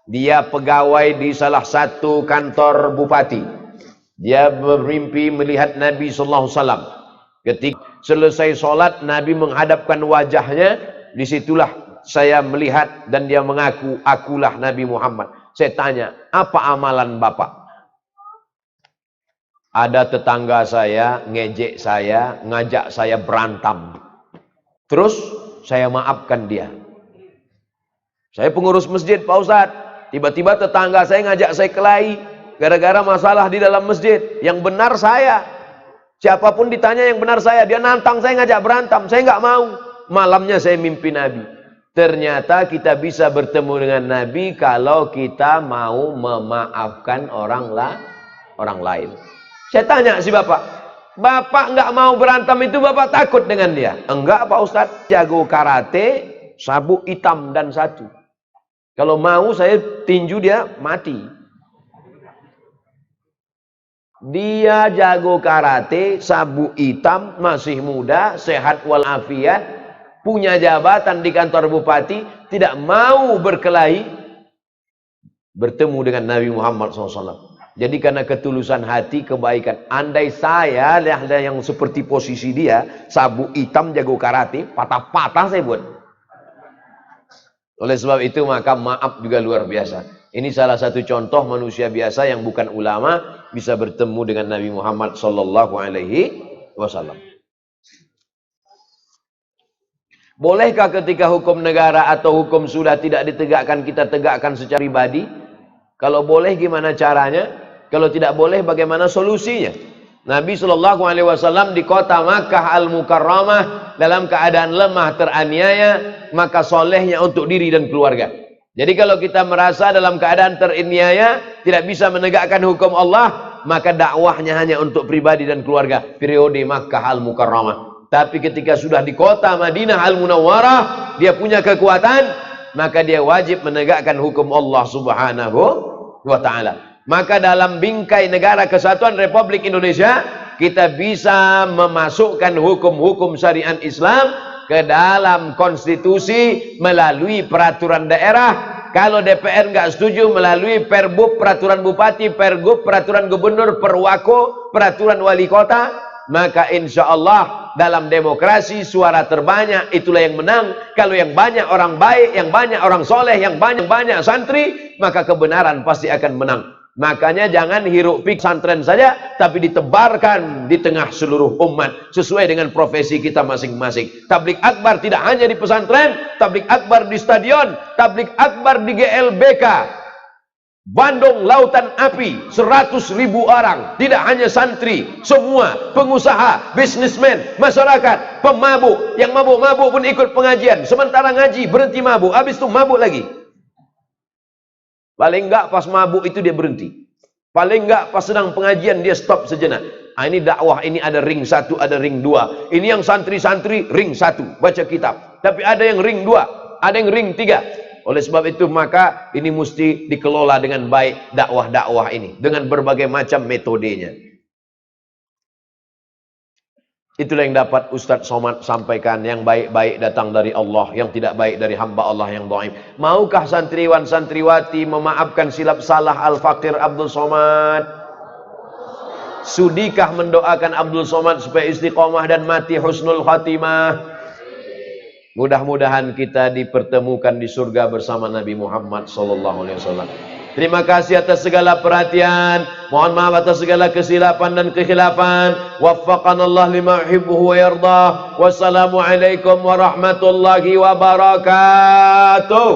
Dia pegawai di salah satu kantor bupati. Dia bermimpi melihat Nabi sallallahu alaihi wasallam. Ketika selesai sholat, Nabi menghadapkan wajahnya. Disitulah saya melihat dan dia mengaku, akulah Nabi Muhammad. Saya tanya, apa amalan Bapak? Ada tetangga saya ngejek saya, ngajak saya berantem. Terus saya maafkan dia. Saya pengurus masjid Pak Ustadz. Tiba-tiba tetangga saya ngajak saya kelahi gara-gara masalah di dalam masjid. Yang benar saya. Siapapun ditanya yang benar saya. Dia nantang saya ngajak berantem. Saya nggak mau. Malamnya saya mimpi Nabi. Ternyata kita bisa bertemu dengan Nabi kalau kita mau memaafkan orang lain. Saya tanya si bapak, bapak nggak mau berantem itu bapak takut dengan dia? Enggak Pak Ustadz, jago karate, sabuk hitam dan 1. Kalau mau saya tinju dia mati. Dia jago karate, sabuk hitam, masih muda, sehat walafiat, punya jabatan di kantor bupati, tidak mau berkelahi, bertemu dengan Nabi Muhammad SAW. Jadi karena ketulusan hati, kebaikan. Andai saya ada yang seperti posisi dia, sabuk hitam jago karate, patah-patah saya buat. Oleh sebab itu maka maaf juga luar biasa. Ini salah satu contoh manusia biasa yang bukan ulama bisa bertemu dengan Nabi Muhammad sallallahu alaihi wasallam. Bolehkah ketika hukum negara atau hukum sudah tidak ditegakkan, kita tegakkan secara pribadi? Kalau boleh gimana caranya? Kalau tidak boleh bagaimana solusinya? Nabi sallallahu alaihi wasallam di kota Makkah Al-Mukarramah dalam keadaan lemah, teraniaya, maka solehnya untuk diri dan keluarga. Jadi kalau kita merasa dalam keadaan teraniaya, tidak bisa menegakkan hukum Allah, maka dakwahnya hanya untuk pribadi dan keluarga. Periode Makkah Al-Mukarramah. Tapi ketika sudah di kota Madinah Al-Munawwarah, dia punya kekuatan, maka dia wajib menegakkan hukum Allah Subhanahu wa ta'ala. Maka dalam bingkai negara kesatuan Republik Indonesia, kita bisa memasukkan hukum-hukum syariat Islam ke dalam konstitusi melalui peraturan daerah. Kalau DPR nggak setuju, melalui Perbub, peraturan bupati, Pergub, peraturan gubernur, Perwako, peraturan wali kota. Maka insya Allah dalam demokrasi suara terbanyak itulah yang menang. Kalau yang banyak orang baik, yang banyak orang soleh, yang banyak santri, maka kebenaran pasti akan menang. Makanya jangan hiruk pikuk pesantren saja, tapi ditebarkan di tengah seluruh umat sesuai dengan profesi kita masing-masing. Tablik akbar tidak hanya di pesantren, tablik akbar di stadion, tablik akbar di GLBK, Bandung Lautan Api, 100.000 orang, tidak hanya santri, semua pengusaha, bisnismen, masyarakat, pemabuk, yang mabuk-mabuk pun ikut pengajian, sementara ngaji berhenti mabuk, habis itu mabuk lagi. Paling enggak pas mabuk itu dia berhenti. Paling enggak pas sedang pengajian dia stop sejenak. Ini dakwah, ini ada ring 1, ada ring 2. Ini yang santri-santri ring 1, baca kitab. Tapi ada yang ring 2, ada yang ring 3. Oleh sebab itu maka ini mesti dikelola dengan baik dakwah-dakwah ini. Dengan berbagai macam metodenya. Itulah yang dapat Ustadz Somad sampaikan. Yang baik-baik datang dari Allah, yang tidak baik dari hamba Allah yang dhaif. Maukah santriwan santriwati memaafkan silap salah Al-Fakir Abdul Somad? Sudikah mendoakan Abdul Somad supaya istiqomah dan mati husnul khatimah? Mudah-mudahan kita dipertemukan di surga bersama Nabi Muhammad sallallahu alaihi wasallam. Terima kasih atas segala perhatian. Mohon maaf atas segala kesilapan dan kekhilafan. Waffaqanallah lima yuhibbu wa yardah. Wassalamualaikum warahmatullahi wabarakatuh.